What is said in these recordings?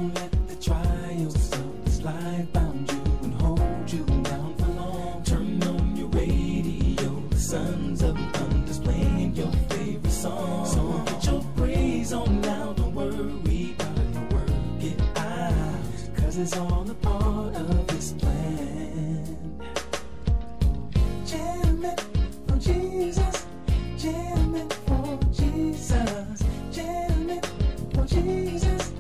Don't let the trials of this life bound you and hold you down for long. Turn on your radio, the sons of thunder's playing your favorite song. So put your praise on now, don't worry about your work it out, 'cause it's all a part of His plan. Jam it for Jesus, jam it for Jesus, jam it for Jesus,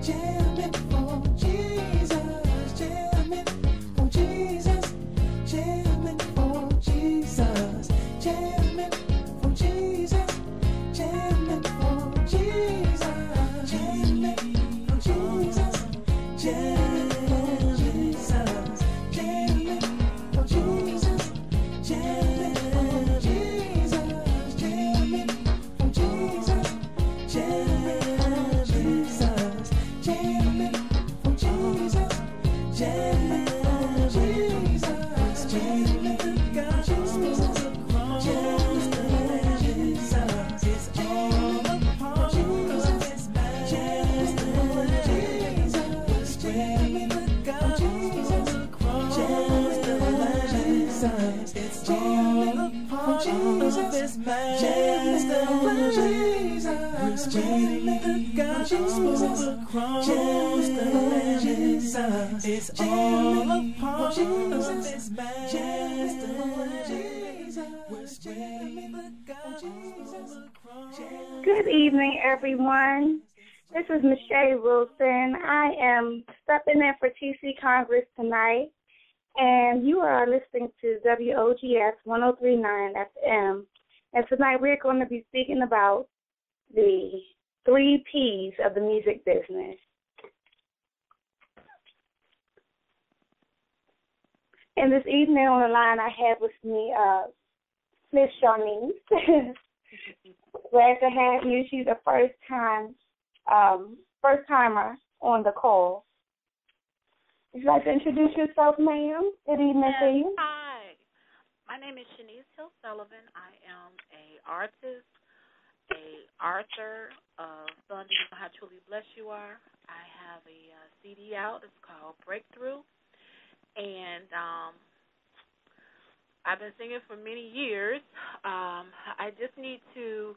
jam it for Jesus, jam it for Jesus, jam it for Jesus, jam it for Jesus, jam it for Jesus, jam it for Jesus, jam it for Jesus, jam it for Jesus, jam it for Jesus, jam it for Jesus, jam it for Jesus, jam it for Jesus, jam it for Jesus, jam it for Jesus, jam it for Jesus, it's all a part of His man. Jam it for Jesus, jam it for Jesus, jam it for Jesus, it's all a part of His man. Jam it for Jesus, jam it for Jesus, jam it for Jesus, it's all a part of His man. Jam it for Jesus, jam it for Jesus. Good evening, everyone. This is Michelle Wilson. I am stepping in for TC Congress tonight, and you are listening to WOGS 1039 FM. And tonight we're going to be speaking about the 3 P's of the music business. And this evening on the line I have with me Miss Shawnees. Glad to have you. She's a first-timer on the call. Would you like to introduce yourself, ma'am? Good evening to you. Hi. My name is Shanice Hill Sullivan. I am an artist, a author of Son, Do You Know How Truly Blessed You Are. I have a CD out. It's called Breakthrough. And I've been singing for many years. I just need to,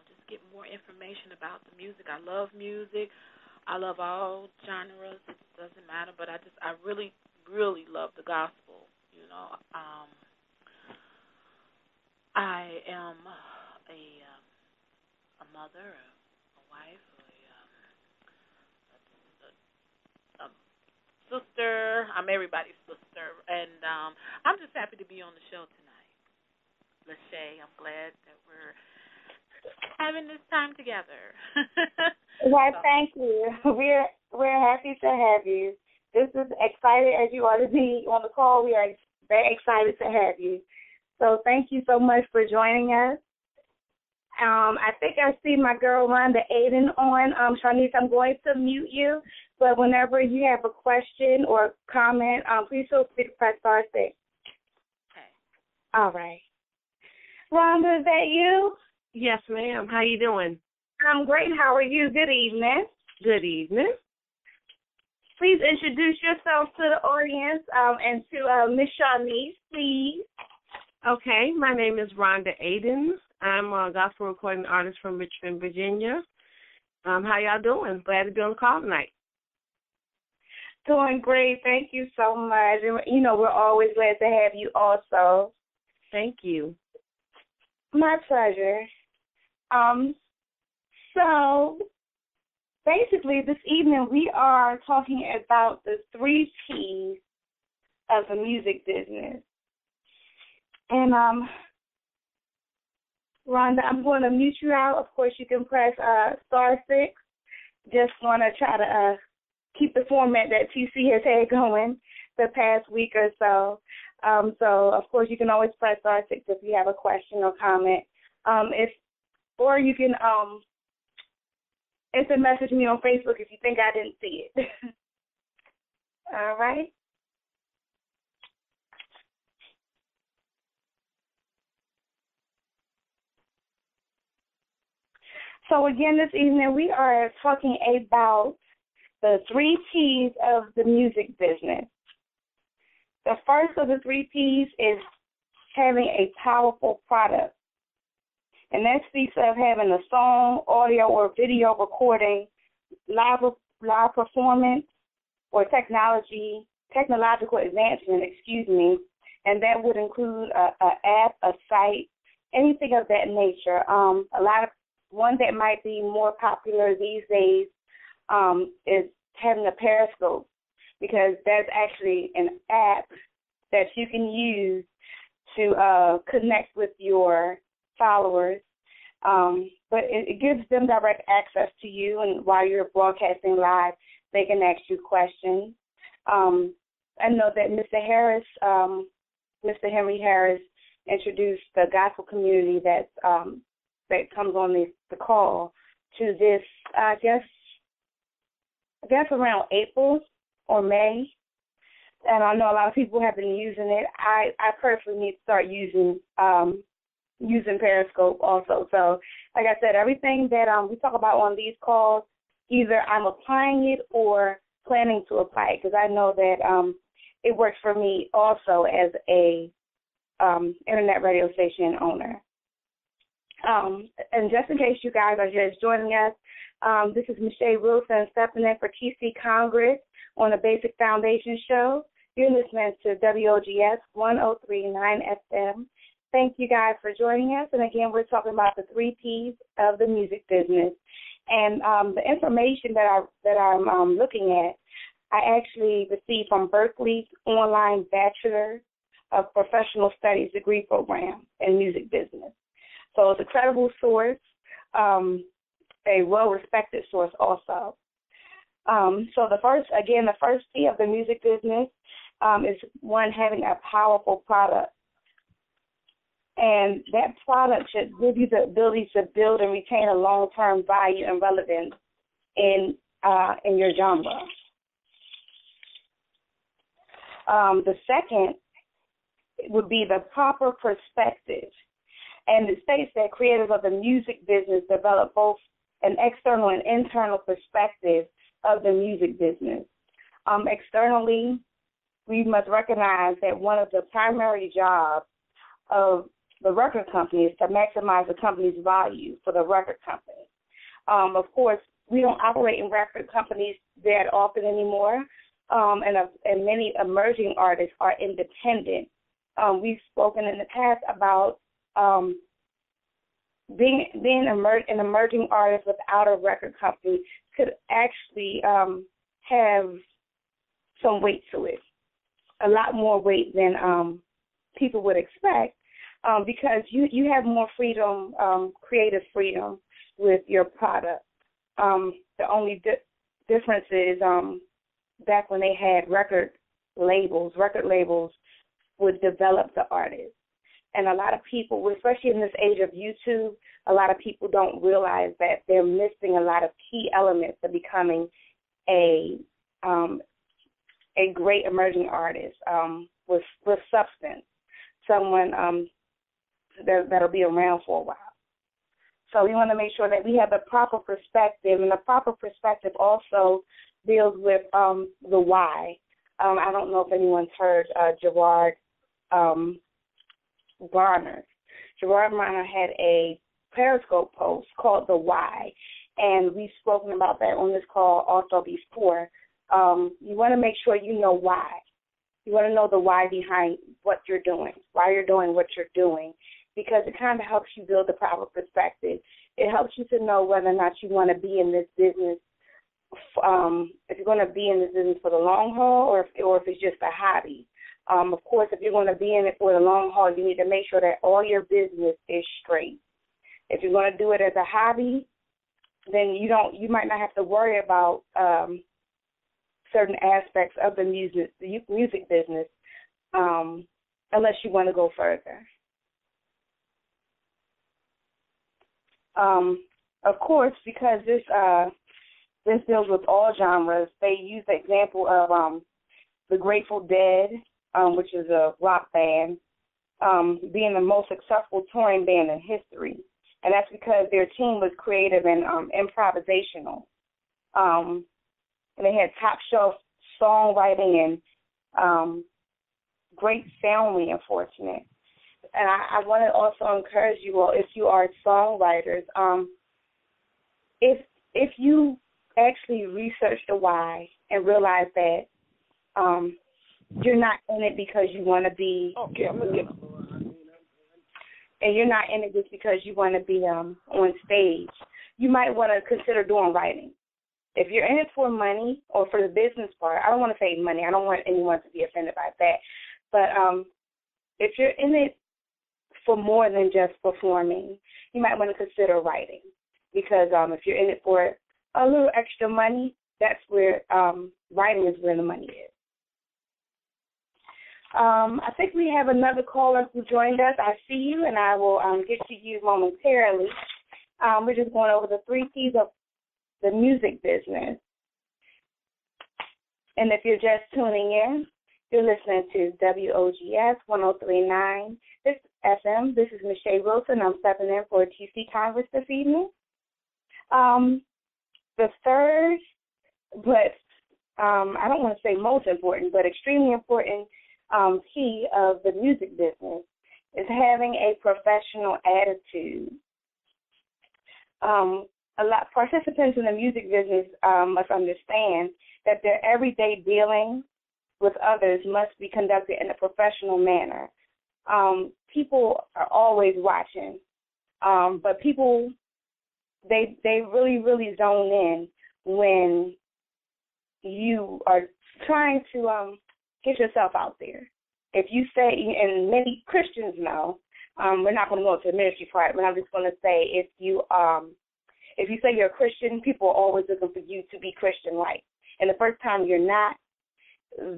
just get more information about the music. I love music. I love all genres. It doesn't matter. But I really, really love the gospel. I am a mother, a wife, a sister. I'm everybody's sister, and I'm just happy to be on the show tonight. Lachey, I'm glad that we're having this time together. Well, thank you. We're happy to have you. This is excited as you are to be on the call. We are very excited to have you. So thank you so much for joining us. I think I see my girl Rhonda Aiden on. Shawnees, I'm going to mute you, but whenever you have a question or comment, please feel free to press star 6. Okay. All right. Rhonda, is that you? Yes, ma'am. How you doing? I'm great. How are you? Good evening. Good evening. Please introduce yourself to the audience and to Miss Shawnees, please. Okay, my name is Rhonda Aiden. I'm a gospel recording artist from Richmond, Virginia. How y'all doing? Glad to be on the call tonight. Doing great. Thank you so much. And, we're always glad to have you also. Thank you. My pleasure. So basically this evening we are talking about the 3 P's of the music business. And Rhonda, I'm going to mute you out. Of course, you can press star 6. Just want to try to keep the format that TC has had going the past week or so. So, of course, you can always press star 6 if you have a question or comment. Or you can instant message me on Facebook if you think I didn't see it. All right. So again, this evening we are talking about the 3 P's of the music business. The first of the 3 P's is having a powerful product. And that speaks of having a song, audio, or video recording, live performance, or technological advancement, and that would include an app, a site, anything of that nature. One that might be more popular these days is having a Periscope, because that's actually an app that you can use to connect with your followers, but it gives them direct access to you, and while you're broadcasting live, they can ask you questions. I know that Mr. Henry Harris, introduced the gospel community that comes on the call to this, I guess around April or May. And I know a lot of people have been using it. I personally need to start using Periscope also. So, like I said, everything that we talk about on these calls, either I'm applying it or planning to apply it, because I know that it works for me also as a internet radio station owner. And just in case you guys are just joining us, this is Michelle Wilson stepping in for TC Congress on the Basic Foundation Show. You're listening to WOGS 103.9 FM. Thank you guys for joining us. And again, we're talking about the 3 P's of the music business. And the information that I'm looking at, I actually received from Berkeley's online Bachelor of Professional Studies degree program in music business. So it's a credible source, a well-respected source also. So the first P of the music business is one, having a powerful product. And that product should give you the ability to build and retain a long-term value and relevance in your genre. The second would be the proper perspective. And it states that creators of the music business develop both an external and internal perspective of the music business. Externally, we must recognize that one of the primary jobs of the record company is to maximize the company's value for the record company. Of course, we don't operate in record companies that often anymore, and many emerging artists are independent. We've spoken in the past about being an emerging artist without a record company could actually have some weight to it, a lot more weight than people would expect, because you have more freedom, creative freedom with your product. The only difference is back when they had record labels would develop the artist. And a lot of people, especially in this age of YouTube, a lot of people don't realize that they're missing a lot of key elements of becoming a great emerging artist with substance, someone that'll be around for a while. So we want to make sure that we have the proper perspective, and the proper perspective also deals with the why. I don't know if anyone's heard Gerard Garner. Gerard Garner had a Periscope post called The Why, and we've spoken about that on this call also before. You want to make sure you know why. You want to know the why behind what you're doing, why you're doing what you're doing, because it kind of helps you build the proper perspective. It helps you to know whether or not you want to be in this business, if you're going to be in this business for the long haul, or if it's just a hobby. Of course, if you're going to be in it for the long haul, you need to make sure that all your business is straight. If you're going to do it as a hobby, then you might not have to worry about certain aspects of the music business, unless you want to go further. Of course, because this deals with all genres, they use the example of the Grateful Dead, which is a rock band, being the most successful touring band in history. and that's because their team was creative and improvisational. And they had top shelf songwriting and great sound reinforcement. And I want to also encourage you all, if you are songwriters, if you actually research the why and realize that you're not in it because you want to be, and you're not in it just because you want to be on stage, you might want to consider doing writing. If you're in it for money or for the business part, I don't want to say money. I don't want anyone to be offended by that. But if you're in it for more than just performing, you might want to consider writing. Because if you're in it for a little extra money, that's where writing is where the money is. I think we have another caller who joined us. I see you, and I will get to you momentarily. We're just going over the 3 P's of the music business. And if you're just tuning in, you're listening to WOGS 103.9 FM. This is Michelle Wilson. I'm stepping in for TC Congress this evening. The third, but I don't want to say most important, but extremely important key of the music business is having a professional attitude. A lot participants in the music business must understand that their everyday dealing with others must be conducted in a professional manner. People are always watching, but people they really, really zone in when you are trying to get yourself out there. If you say, and many Christians know, we're not going to go into the ministry part, but I'm just going to say if you say you're a Christian, people are always looking for you to be Christian-like. And the first time you're not,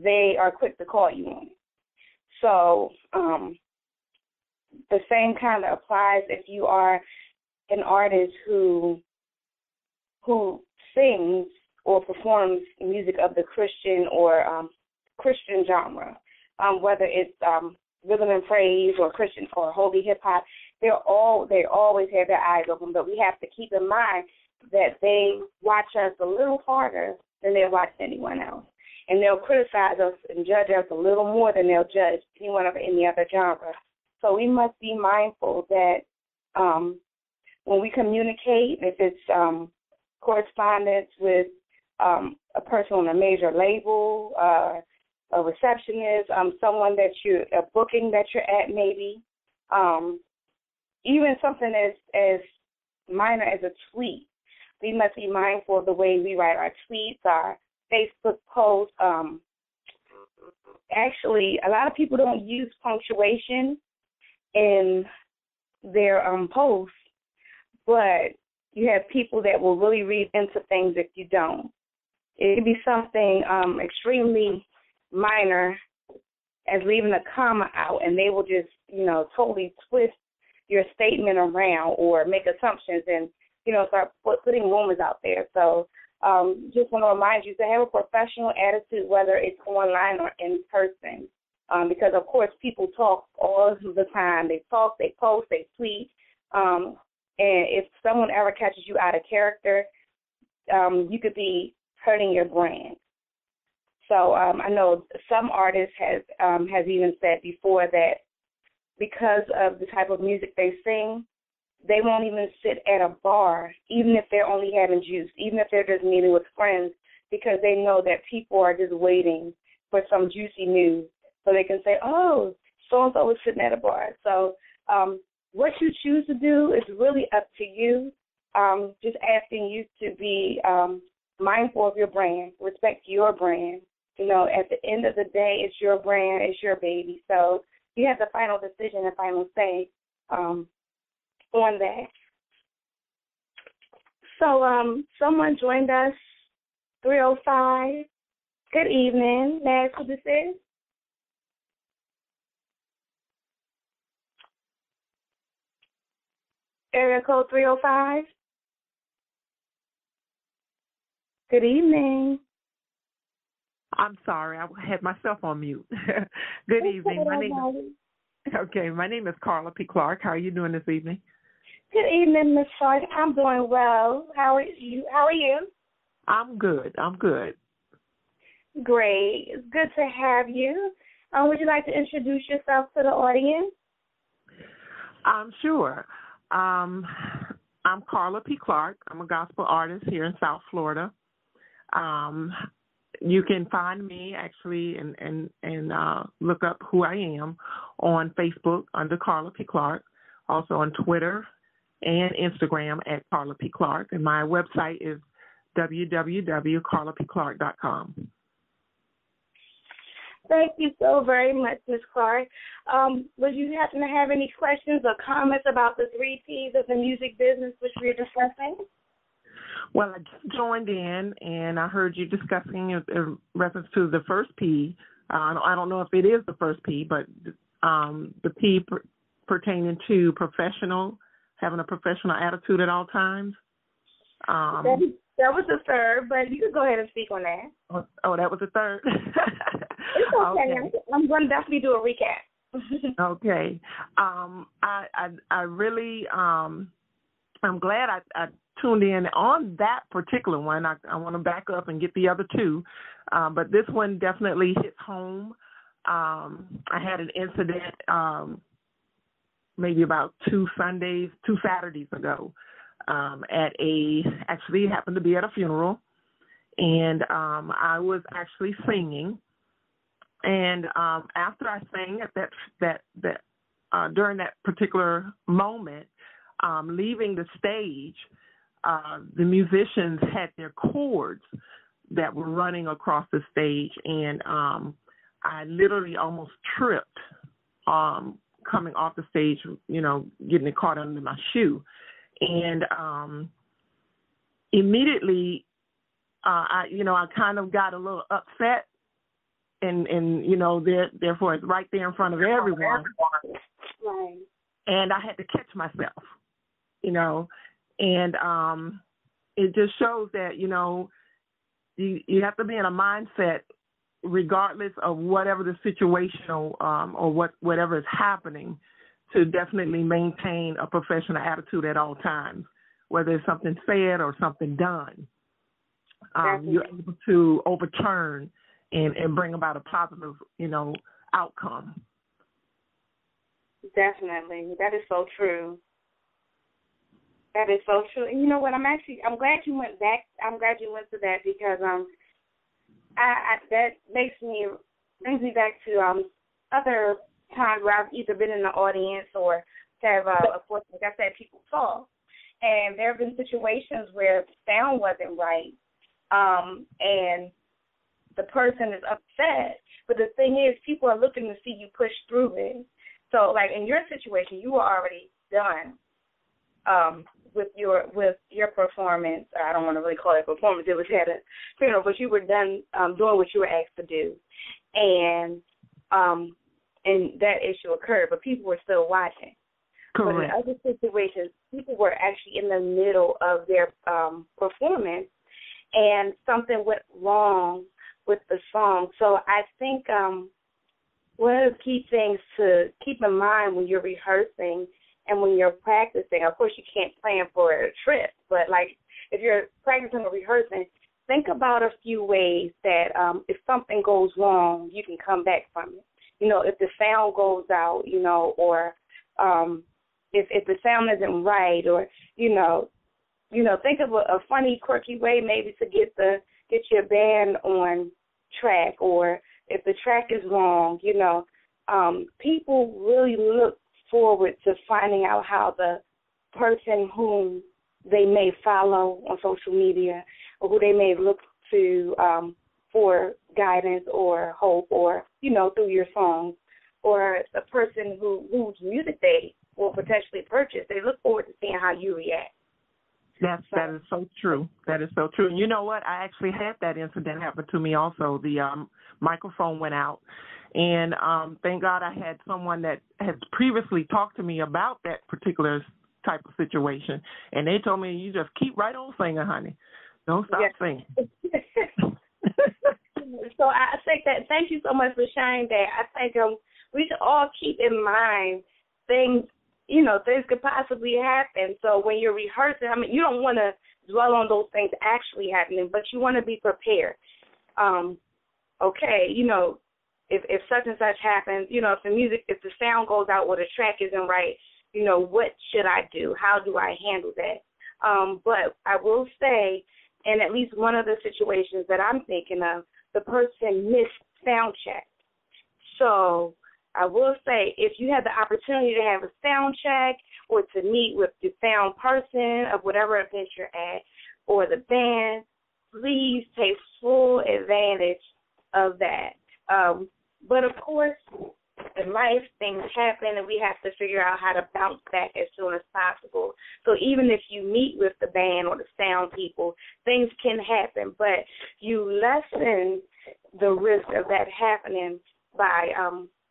they are quick to call you on it. So the same kind of applies if you are an artist who sings or performs music of the Christian or Christian genre, whether it's rhythm and praise or Christian or holy hip hop. They always have their eyes open, but we have to keep in mind that they watch us a little harder than they'll watch anyone else. And they'll criticize us and judge us a little more than they'll judge anyone of any other genre. So we must be mindful that when we communicate, if it's correspondence with a person on a major label, a receptionist, someone that a booking that you're at maybe, even something as minor as a tweet, we must be mindful of the way we write our tweets, our Facebook posts. Actually, a lot of people don't use punctuation in their posts, but you have people that will really read into things if you don't. It could be something extremely minor as leaving a comma out, and they will just, totally twist your statement around or make assumptions and, start putting rumors out there. So just want to remind you to have a professional attitude, whether it's online or in person, because, of course, people talk all the time. They talk, they post, they tweet, and if someone ever catches you out of character, you could be hurting your brand. So I know some artists has even said before that because of the type of music they sing, they won't even sit at a bar, even if they're only having juice, even if they're just meeting with friends, because they know that people are just waiting for some juicy news so they can say, oh, so-and-so was sitting at a bar. So what you choose to do is really up to you. Just asking you to be mindful of your brand, respect your brand. At the end of the day, it's your brand, it's your baby. So you have the final decision and final say on that. So someone joined us, 305. Good evening. May I ask who this is? Area code 305. Good evening. I'm sorry, I had myself on mute. Good evening. My name is Carla P. Clark. How are you doing this evening? Good evening, Miss Clark. I'm doing well. How are you? I'm good. Great. It's good to have you. Would you like to introduce yourself to the audience? Sure. I'm Carla P. Clark. I'm a gospel artist here in South Florida. You can find me actually and look up who I am on Facebook under Carla P. Clark, also on Twitter and Instagram at Carla P. Clark. And my website is www.carlapclark.com. Thank you so very much, Ms. Clark. Would you happen to have any questions or comments about the 3 P's of the music business which we're discussing? Well, I just joined in, and I heard you discussing in reference to the first P. I don't know if it is the first P, but the P pertaining to professional, having a professional attitude at all times. That was the third, but you can go ahead and speak on that. Oh, that was the third? It's okay. I'm going to definitely do a recap. Okay. I really, I'm glad I tuned in on that particular one. I want to back up and get the other 2, but this one definitely hits home. I had an incident maybe about 2 Saturdays ago. Actually it happened to be at a funeral, and I was actually singing, and after I sang at that during that particular moment, leaving the stage, the musicians had their cords that were running across the stage, and I literally almost tripped coming off the stage, getting it caught under my shoe. And immediately, I kind of got a little upset, and therefore it's right there in front of everyone. Right. And I had to catch myself, and it just shows that you have to be in a mindset, regardless of whatever the situation or whatever is happening, to definitely maintain a professional attitude at all times, whether it's something said or something done. You're able to overturn and bring about a positive, outcome. Definitely. That is so true. That is so true. And you know what? I'm glad you went back. I'm glad you went to that, because that brings me back to other times where I've either been in the audience or have, of course, like I said, people fall. And there have been situations where sound wasn't right, and the person is upset. But the thing is, people are looking to see you push through it. So, like in your situation, you were already done with your performance. I don't want to really call it performance. It was at a funeral, but you were done doing what you were asked to do, and that issue occurred, but people were still watching. Correct. But in other situations, people were actually in the middle of their performance, and something went wrong with the song. So I think one of the key things to keep in mind when you're rehearsing and when you're practicing, of course you can't plan for a trip, but like if you're practicing or rehearsing, think about a few ways that if something goes wrong, you can come back from it. If the sound goes out, or if the sound isn't right, or think of a funny, quirky way maybe to get your band on track, or if the track is wrong, people really look forward to finding out how the person whom they may follow on social media or who they may look to for guidance or hope, or, through your songs, or the person whose music they will potentially purchase. They look forward to seeing how you react. That is so true. That is so true. And you know what? I actually had that incident happen to me also. The microphone went out. And thank God I had someone that had previously talked to me about that particular type of situation. And they told me, you just keep right on singing, honey. Don't stop singing. So I think that, thank you so much for sharing that. I think we should all keep in mind things things could possibly happen. So when you're rehearsing, you don't want to dwell on those things actually happening, but you want to be prepared. Okay, if such and such happens, if the sound goes out or the track isn't right, what should I do? How do I handle that? But I will say, in at least one of the situations that I'm thinking of, the person missed sound check. So I will say, if you have the opportunity to have a sound check or to meet with the sound person of whatever event you're at or the band, please take full advantage of that. But, of course, in life, things happen, and we have to figure out how to bounce back as soon as possible. So even if you meet with the band or the sound people, things can happen, but you lessen the risk of that happening by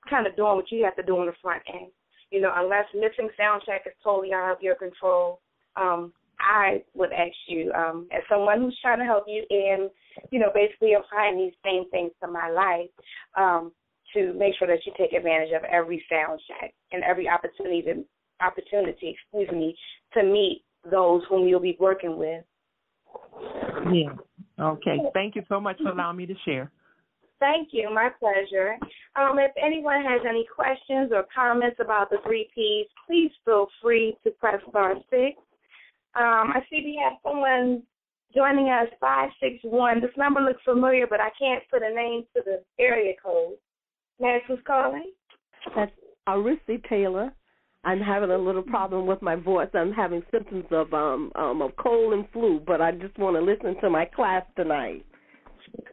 kind of doing what you have to do on the front end. Unless missing sound check is totally out of your control, I would ask you, as someone who's trying to help you in, basically applying these same things to my life, to make sure that you take advantage of every sound check and every opportunity, to meet those whom you'll be working with. Yeah. Okay. Thank you so much for allowing me to share. Thank you. My pleasure. If anyone has any questions or comments about the 3 Ps, please feel free to press star 6. I see we have someone joining us, 561. This number looks familiar, but I can't put a name to the area code. Max who's calling? That's Arisi Taylor. I'm having a little problem with my voice. I'm having symptoms of cold and flu, but I just want to listen to my class tonight.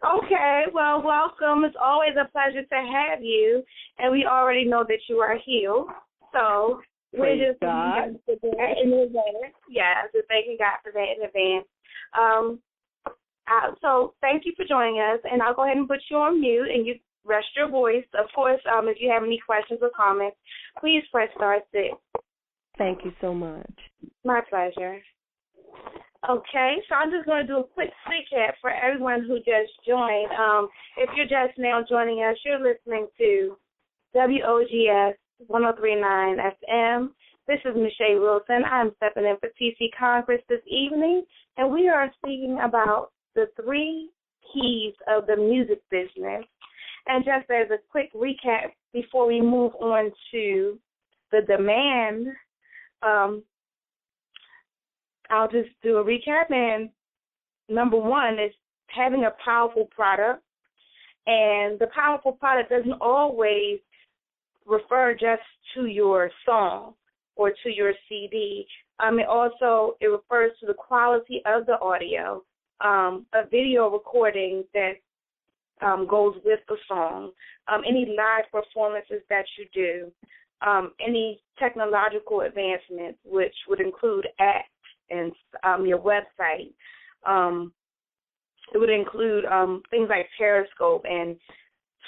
Okay, well, welcome. It's always a pleasure to have you, and we already know that you are healed. So we're just thanking God for that in advance. Yeah, so thanking God for that in advance. So thank you for joining us, and I'll go ahead and put you on mute, and you rest your voice. Of course, if you have any questions or comments, please press star 6. Thank you so much. My pleasure. Okay, so I'm just going to do a quick recap for everyone who just joined. If you're just now joining us, you're listening to WOGS 103.9 FM. This is Michelle Wilson. I'm stepping in for TC Congress this evening, and we are speaking about the 3 keys of the music business. And just as a quick recap before we move on to the demand, I'll just do a recap. And number 1 is having a powerful product. And the powerful product doesn't always refer just to your song or to your CD. It refers to the quality of the audio, a video recording that goes with the song, any live performances that you do, any technological advancements, which would include apps and your website. It would include things like Periscope and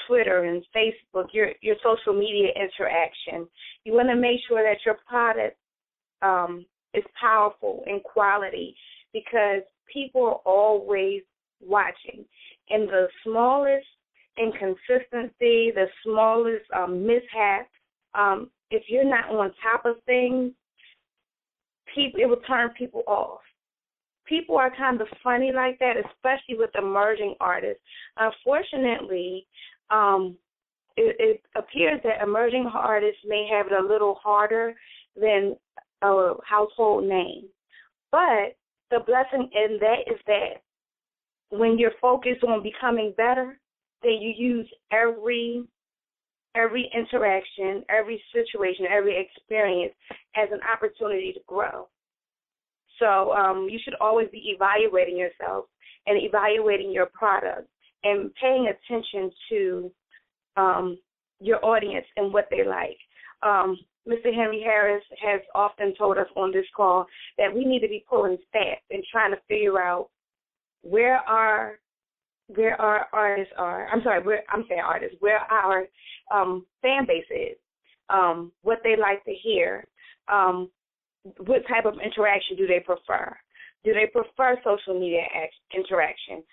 Twitter and Facebook, your social media interaction. You want to make sure that your product is powerful in quality, because people are always watching. And the smallest inconsistency, the smallest mishap, if you're not on top of things, it will turn people off. People are kind of funny like that, especially with emerging artists. Unfortunately, it appears that emerging artists may have it a little harder than a household name. But the blessing in that is that when you're focused on becoming better, then you use every interaction, every situation, every experience as an opportunity to grow. So you should always be evaluating yourself and evaluating your product and paying attention to your audience and what they like. Mr. Henry Harris has often told us on this call that we need to be pulling stats and trying to figure out where our artists are. Where our fan base is, what they like to hear, what type of interaction do they prefer? Do they prefer social media interaction?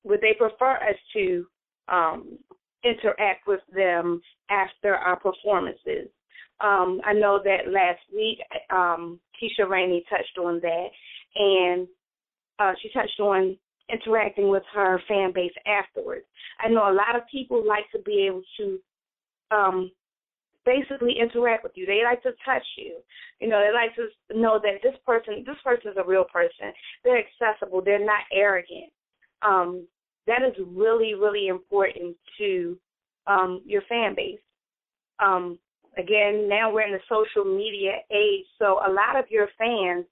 Would they prefer us to interact with them after our performances? I know that last week Keisha Rainey touched on that, and she touched on interacting with her fan base afterwards. I know a lot of people like to be able to basically interact with you. They like to touch you. You know, they like to know that this person is a real person. They're accessible. They're not arrogant. That is really, really important to your fan base. Again, now we're in the social media age, so a lot of your fans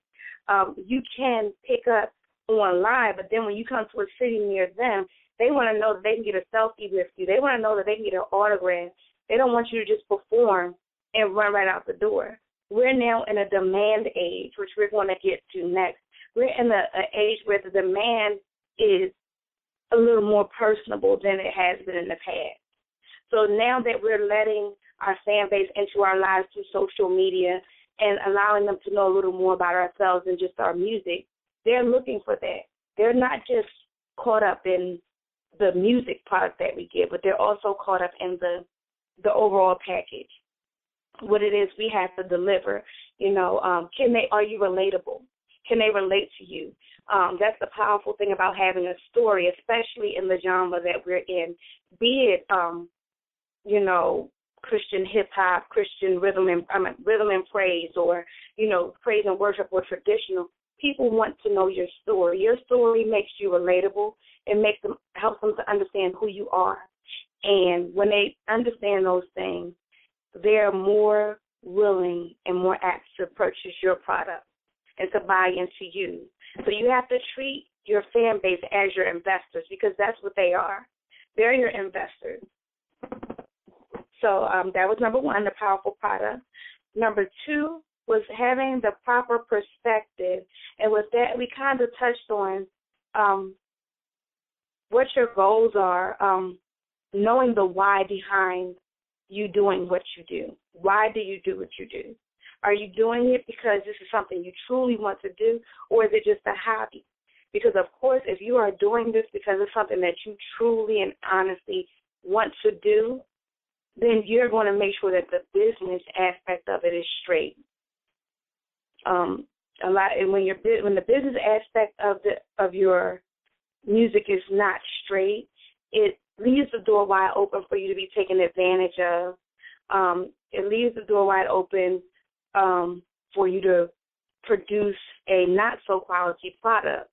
you can pick up online, but then when you come to a city near them, they want to know that they can get a selfie with you. They want to know that they can get an autograph. They don't want you to just perform and run right out the door. We're now in a demand age, which we're going to get to next. We're in an age where the demand is a little more personable than it has been in the past. So now that we're letting our fan base into our lives through social media and allowing them to know a little more about ourselves than just our music, they're looking for that. They're not just caught up in the music product that we give, but they're also caught up in the overall package, what it is we have to deliver. You know, are you relatable? Can they relate to you? That's the powerful thing about having a story, especially in the genre that we're in, be it, you know, Christian hip-hop, Christian rhythm and praise, or, you know, praise and worship or traditional. People want to know your story. Your story makes you relatable. It helps them to understand who you are. And when they understand those things, they're more willing and more apt to purchase your product and to buy into you. So you have to treat your fan base as your investors, because that's what they are. They're your investors. So that was number one, the powerful product. Number two was having the proper perspective. And with that, we kind of touched on what your goals are, knowing the why behind you doing what you do. Why do you do what you do? Are you doing it because this is something you truly want to do, or is it just a hobby? Because, of course, if you are doing this because it's something that you truly and honestly want to do, then you're going to make sure that the business aspect of it is straight. When the business aspect of your music is not straight, it leaves the door wide open for you to be taken advantage of. It leaves the door wide open for you to produce a not so quality product,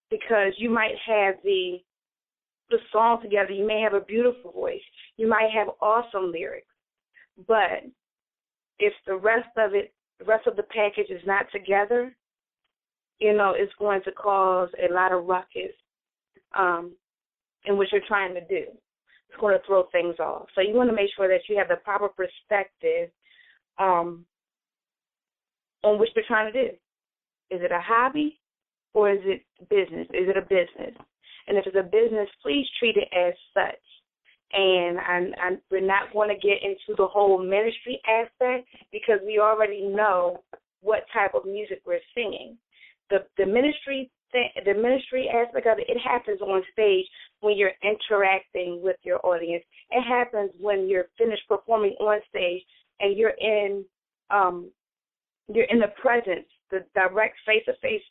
because you might have the song together. You may have a beautiful voice. You might have awesome lyrics, but if the rest of the package is not together, you know, it's going to cause a lot of ruckus in what you're trying to do. It's going to throw things off. So you want to make sure that you have the proper perspective on what you're trying to do. Is it a hobby or is it business? Is it a business? And if it's a business, please treat it as such. And we're not going to get into the whole ministry aspect, because we already know what type of music we're singing. The ministry aspect of it, it happens on stage when you're interacting with your audience. It happens when you're finished performing on stage and you're in the presence, the direct face-to-face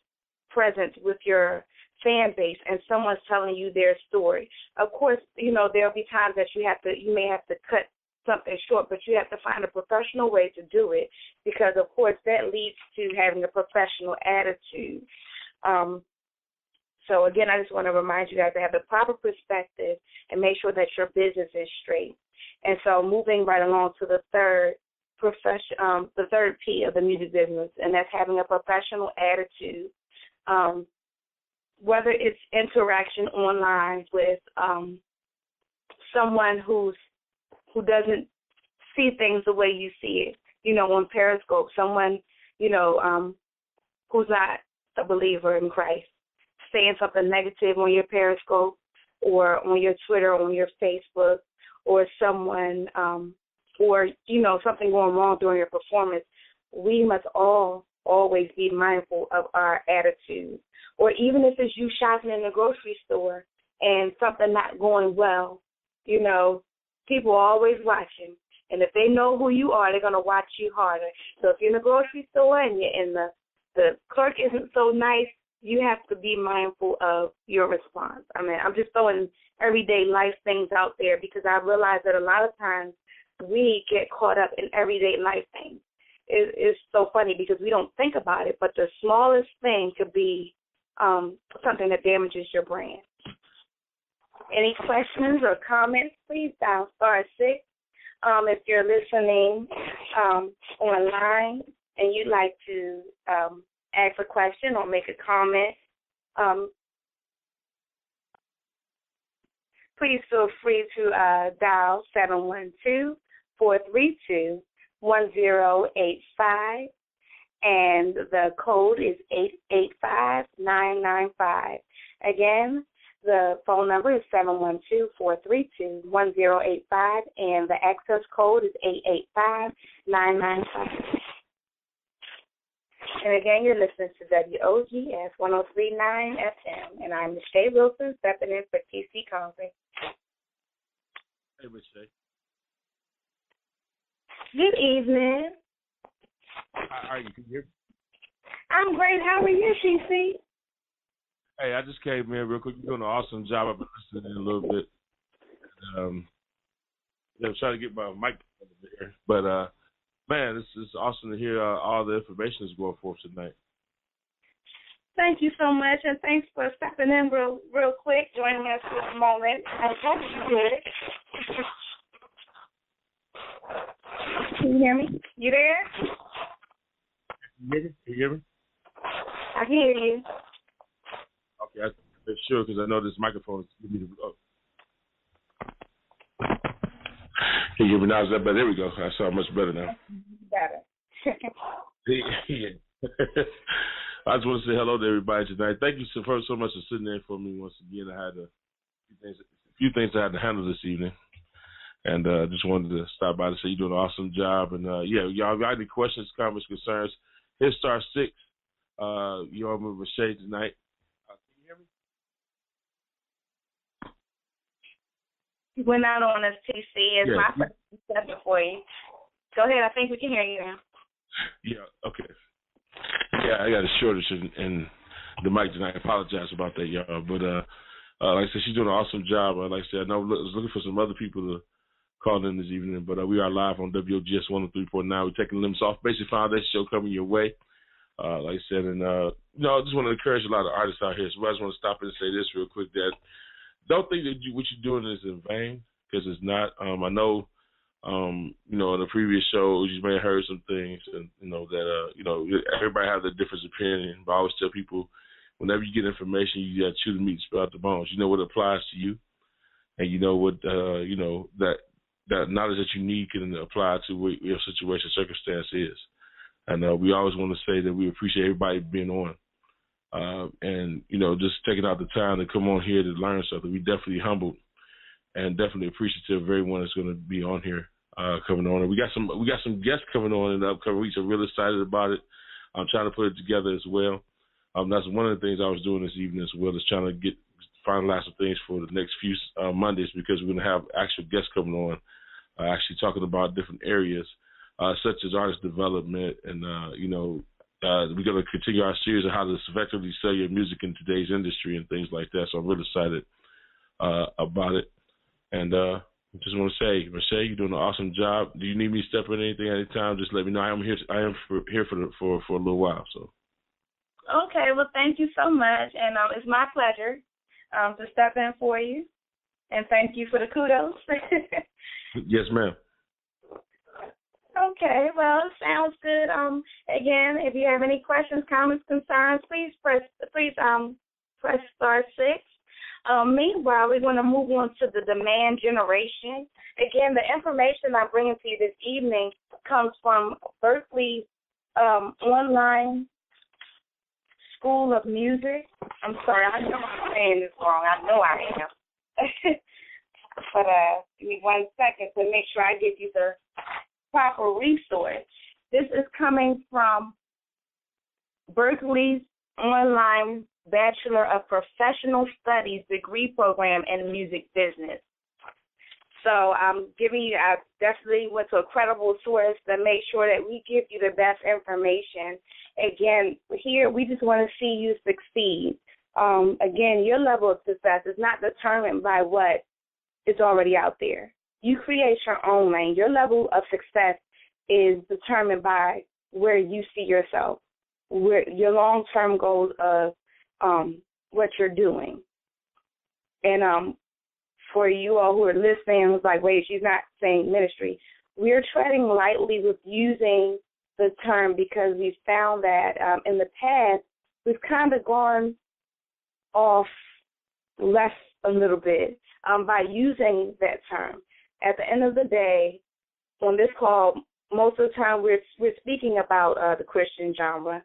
presence with your fan base, and someone's telling you their story. Of course, you know, there'll be times that you may have to cut something short, but you have to find a professional way to do it, because, of course, that leads to having a professional attitude. So, again, I just want to remind you guys to have the proper perspective and make sure that your business is straight. And so moving right along to the third P of the music business, and that's having a professional attitude. Whether it's interaction online with someone who doesn't see things the way you see it, you know, on Periscope, someone, you know, who's not a believer in Christ, saying something negative on your Periscope or on your Twitter or on your Facebook, or someone, or, you know, something going wrong during your performance, we must always be mindful of our attitude. Or even if it's you shopping in the grocery store and something not going well, you know, people are always watching. And if they know who you are, they're going to watch you harder. So if you're in the grocery store and the clerk isn't so nice, you have to be mindful of your response. I mean, I'm just throwing everyday life things out there because I realize that a lot of times we get caught up in everyday life things. It's so funny because we don't think about it, but the smallest thing could be something that damages your brand. Any questions or comments, please dial *6. If you're listening online and you'd like to ask a question or make a comment, please feel free to dial 712-432-1085, and the code is 885995. Again, the phone number is 712-432-1085, and the access code is 885995. And again, you're listening to WOGS 103.9 FM, and I'm Michelle Wilson, stepping in for TC Congress. Hey, Michelle. Good evening. How are you? Can you hear me? I'm great. How are you, TC? Hey, I just came in real quick. You're doing an awesome job. I've been listening in a little bit. I'm trying to get my mic over here. But, man, it's awesome to hear all the information that's going forth tonight. Thank you so much, and thanks for stepping in real quick, joining us for a moment. I hope you good. Can you hear me? You there? Can you hear me? I hear you. Okay, I'm sure because I know this microphone is giving me the. Can you hear me now? Is that better? There we go. I sound much better now. Better. Yeah. I just want to say hello to everybody tonight. Thank you so much for sitting there for me once again. I had a few things I had to handle this evening. And just wanted to stop by to say you're doing an awesome job. And, y'all got any questions, comments, concerns, hit *6. Y'all with Michelle tonight. Can you hear me? You went out on us, TC. It's my first step for you. Go ahead. I think we can hear you now. Yeah, okay. Yeah, I got a shortage in the mic tonight. I apologize about that, y'all. But like I said, she's doing an awesome job. Like I said, I know I was looking for some other people to call in this evening, but we are live on WGS 103.9. We're taking limits off. Basic Foundation show coming your way. Like I said, and I just want to encourage a lot of artists out here. So I just want to stop in and say this real quick: that don't think that what you're doing is in vain, because it's not. I know, in the previous shows you may have heard some things, and everybody has a different opinion. But I always tell people, whenever you get information, you got to chew the meat and spit out the bones. You know what applies to you, and you know what that knowledge that you need can apply to what your situation, circumstance is. And we always want to say that we appreciate everybody being on. And just taking out the time to come on here to learn something. We definitely humbled and definitely appreciative of everyone that's going to be on here coming on. And we got some guests coming on in the upcoming weeks. I'm really excited about it. I'm trying to put it together as well. That's one of the things I was doing this evening as well, is trying to finalize some things for the next few Mondays, because we're going to have actual guests coming on, actually talking about different areas, such as artist development, and we're going to continue our series on how to effectively sell your music in today's industry and things like that. So I'm really excited about it. And I just want to say, Michelle, you're doing an awesome job. Do you need me to step in anything at any time? Just let me know. I am here for a little while. So. Okay. Well, thank you so much, and it's my pleasure to step in for you. And thank you for the kudos. Yes, ma'am. Okay, well, sounds good. Again, if you have any questions, comments, concerns, please press *6. Meanwhile, we're going to move on to the demand generation. Again, the information I'm bringing to you this evening comes from Berkeley Online School of Music. I'm sorry, I know I'm saying this wrong. I know I am. But give me 1 second to make sure I give you the proper resource. This is coming from Berkeley's online Bachelor of Professional Studies degree program in music business. So I'm giving you, I definitely went to a credible source to make sure that we give you the best information. Again, here we just want to see you succeed. Again, your level of success is not determined by what is already out there. You create your own lane. Your level of success is determined by where you see yourself, where your long-term goals of what you're doing. And for you all who are listening, who's like, wait, she's not saying ministry, we're treading lightly with using the term because we've found that in the past we've kind of gone off less a little bit by using that term. At the end of the day, on this call, most of the time we're speaking about the Christian genre,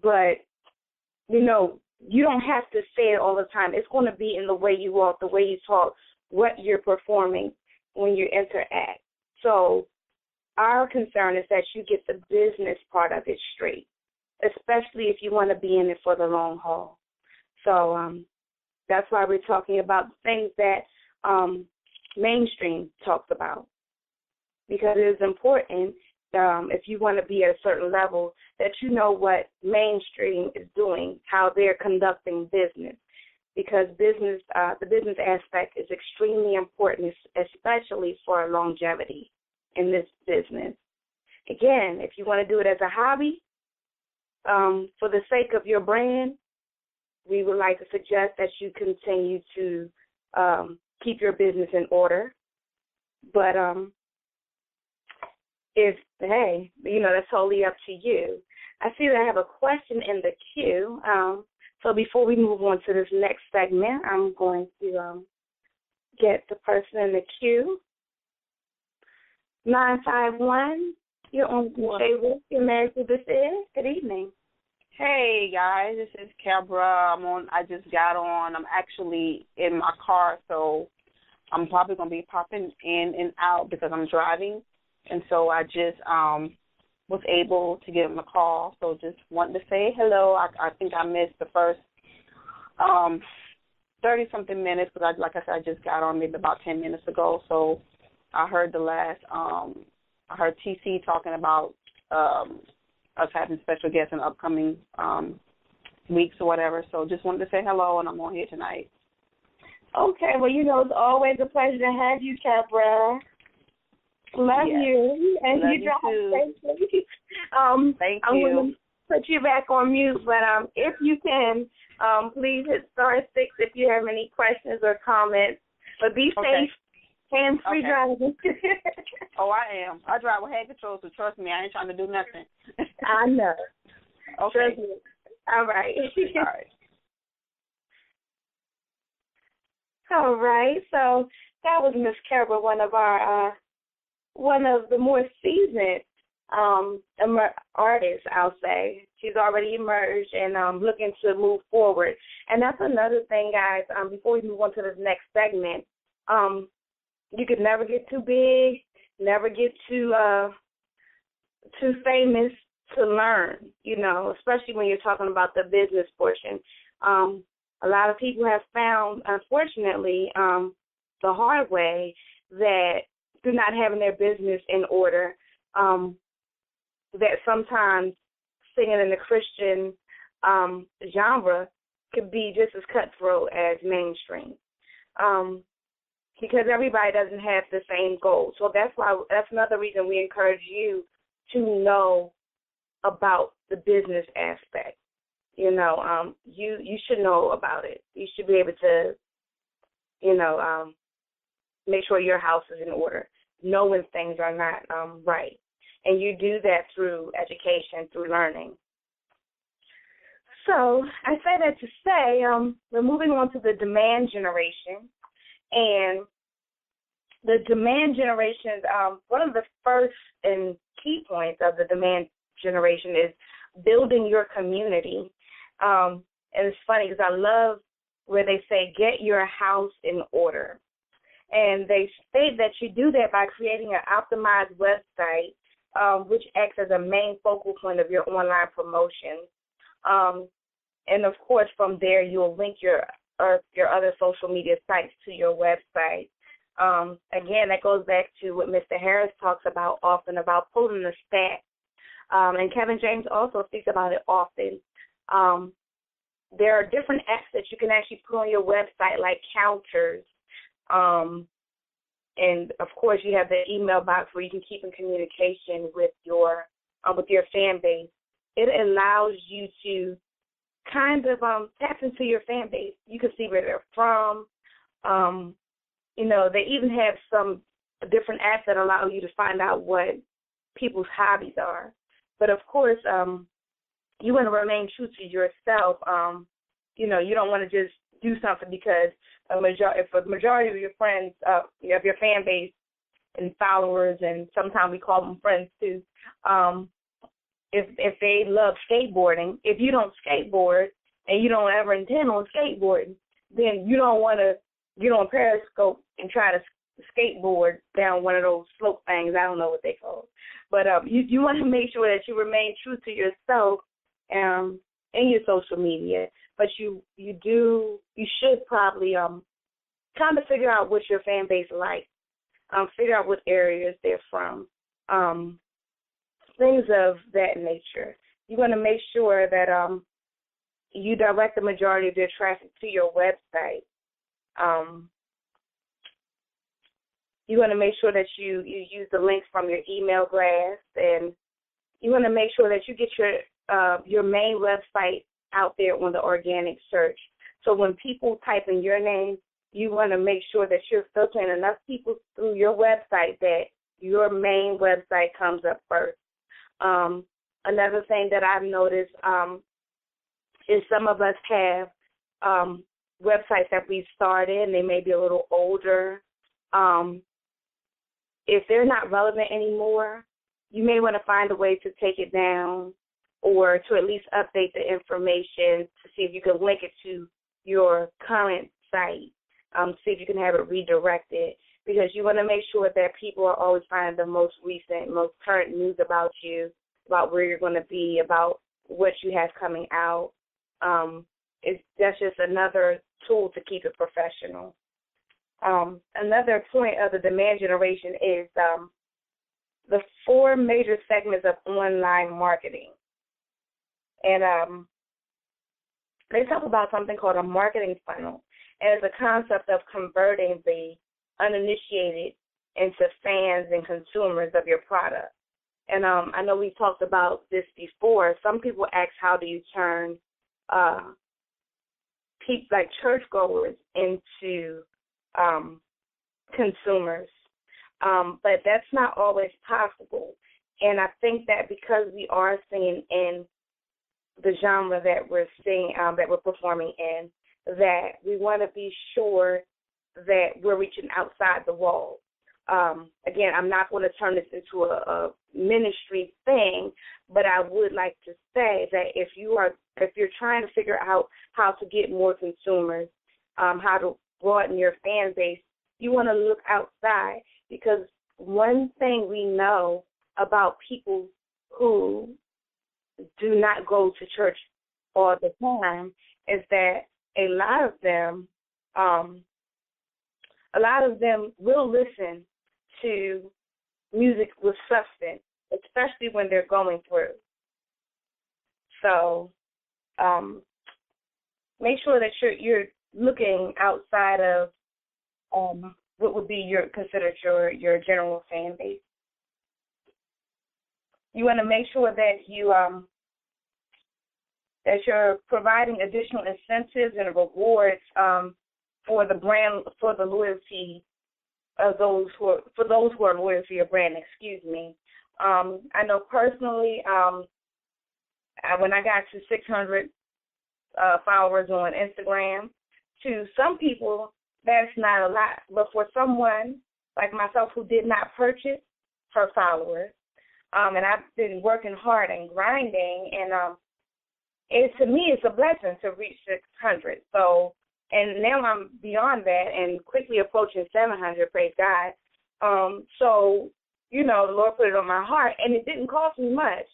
but you know, you don't have to say it all the time. It's going to be in the way you walk, the way you talk, what you're performing when you interact. So our concern is that you get the business part of it straight, especially if you want to be in it for the long haul. So that's why we're talking about things that mainstream talks about, because it is important if you want to be at a certain level that you know what mainstream is doing, how they're conducting business, because business, the business aspect is extremely important, especially for longevity in this business. Again, if you want to do it as a hobby, for the sake of your brand, we would like to suggest that you continue to keep your business in order. But if, hey, you know, that's totally up to you. I see that I have a question in the queue. So before we move on to this next segment, I'm going to get the person in the queue. 951, you're on the table. You're married to this is. Good evening. Hey guys, this is Cabra. I just got on. I'm actually in my car, so I'm probably gonna be popping in and out because I'm driving, and so I just was able to give him a call. So just wanted to say hello. I think I missed the first 30-something minutes because, like I said, I just got on maybe about 10 minutes ago. So I heard the last. I heard TC talking about us having special guests in upcoming weeks or whatever. So just wanted to say hello, and I'm on here tonight. Okay, well, you know, it's always a pleasure to have you, Cabra. Love you. And love you too. safely. Thank I'm you. going to put you back on mute, but if you can, please hit *6 if you have any questions or comments. But be safe. Hands-free driving. Oh, I am. I drive with hand control, so trust me, I ain't trying to do nothing. I know. Okay. Trust me. All right. All right. All right. So that was Miss Cabra, one of the more seasoned artists, I'll say. She's already emerged and looking to move forward. And that's another thing, guys. Before we move on to this next segment, you could never get too big, never get too famous to learn, you know, especially when you're talking about the business portion. A lot of people have found, unfortunately, the hard way that through not having their business in order, that sometimes singing in the Christian genre could be just as cutthroat as mainstream. Because everybody doesn't have the same goal. So that's another reason we encourage you to know about the business aspect. You know, you should know about it. You should be able to, you know, make sure your house is in order, know when things are not right. And you do that through education, through learning. So I say that to say we're moving on to the demand generation. And the demand generation, one of the first and key points of the demand generation is building your community. And it's funny because I love where they say, get your house in order. And they state that you do that by creating an optimized website, which acts as a main focal point of your online promotion. And, of course, from there you'll link your or your other social media sites to your website. Again, that goes back to what Mr. Harris talks about often about pulling the stats. And Kevin James also speaks about it often. There are different apps that you can actually put on your website, like counters. And, of course, you have the email box where you can keep in communication with your fan base. It allows you to kind of tap into your fan base. You can see where they're from. They even have some different apps that allow you to find out what people's hobbies are. But, of course, you want to remain true to yourself. You don't want to just do something because if a majority of your friends, you have your fan base and followers, and sometimes we call them friends too, if they love skateboarding, if you don't skateboard and you don't ever intend on skateboarding, then you don't want to get on Periscope and try to skateboard down one of those slope things. I don't know what they call it. But you want to make sure that you remain true to yourself in your social media. But you should probably kind of figure out what your fan base likes, figure out what areas they're from, things of that nature. You want to make sure that you direct the majority of their traffic to your website. You want to make sure that you use the links from your email blast, and you want to make sure that you get your main website out there on the organic search. So when people type in your name, you want to make sure that you're filtering enough people through your website that your main website comes up first. Another thing that I've noticed is some of us have websites that we started, and they may be a little older. If they're not relevant anymore, you may want to find a way to take it down or to at least update the information to see if you can link it to your current site, see if you can have it redirected, because you want to make sure that people are always finding the most recent, most current news about you, about where you're going to be, about what you have coming out. That's just another tool to keep it professional. Another point of the demand generation is the 4 major segments of online marketing. And they talk about something called a marketing funnel, and it's a concept of converting the uninitiated into fans and consumers of your product. And I know we've talked about this before. Some people ask, how do you turn people like churchgoers into consumers? But that's not always possible. And I think that because we are singing in the genre that we're singing, that we're performing in, that we want to be sure that we're reaching outside the walls. Again, I'm not going to turn this into a ministry thing, but I would like to say that if you're trying to figure out how to get more consumers, how to broaden your fan base, you want to look outside, because one thing we know about people who do not go to church all the time is that a lot of them will listen to music with substance, especially when they're going through. So make sure that you're looking outside of what would be considered your general fan base. You want to make sure that that you're providing additional incentives and rewards for the loyalty of those who are loyal to your brand. Excuse me. I know personally, when I got to 600 followers on Instagram, to some people that's not a lot, but for someone like myself who did not purchase her followers, and I've been working hard and grinding, and to me it's a blessing to reach 600. So, and now I'm beyond that and quickly approaching 700. Praise God. So, the Lord put it on my heart, and it didn't cost me much.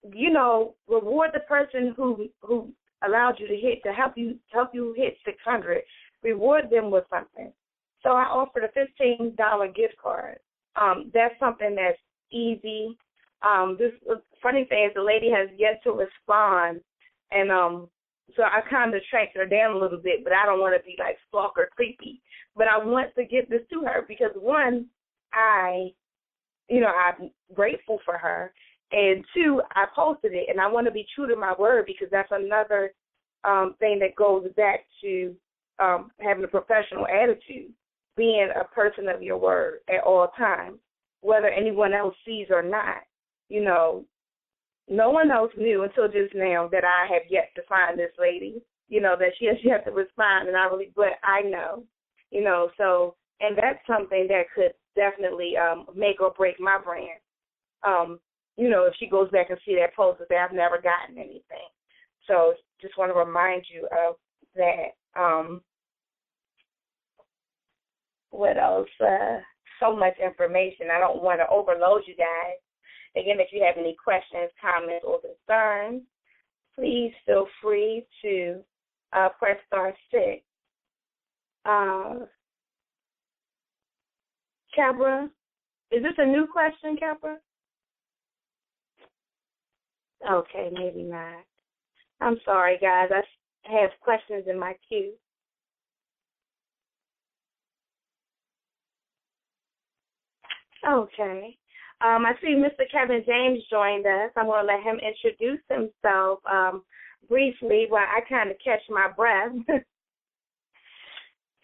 Reward the person who allowed you to help you hit 600, reward them with something. So I offered a $15 gift card. That's something that's easy. This funny thing is the lady has yet to respond, and so I kind of tracked her down a little bit, but I don't want to be like stalker creepy. But I want to get this to her because one, I'm grateful for her, and two, I posted it, and I want to be true to my word because that's another thing that goes back to having a professional attitude, being a person of your word at all times, whether anyone else sees or not. You know, no one else knew until just now that I have yet to find this lady, you know, that she has yet to respond, but I know, you know, so, and that's something that could definitely make or break my brand. You know, if she goes back and see that post and say, I've never gotten anything. So just want to remind you of that. What else? So much information. I don't want to overload you guys. Again, if you have any questions, comments, or concerns, please feel free to press *6. Cabra, is this a new question, Cabra? Okay, maybe not. I'm sorry, guys. I have questions in my queue. Okay. I see Mr. Kevin James joined us. I'm going to let him introduce himself briefly while I kind of catch my breath.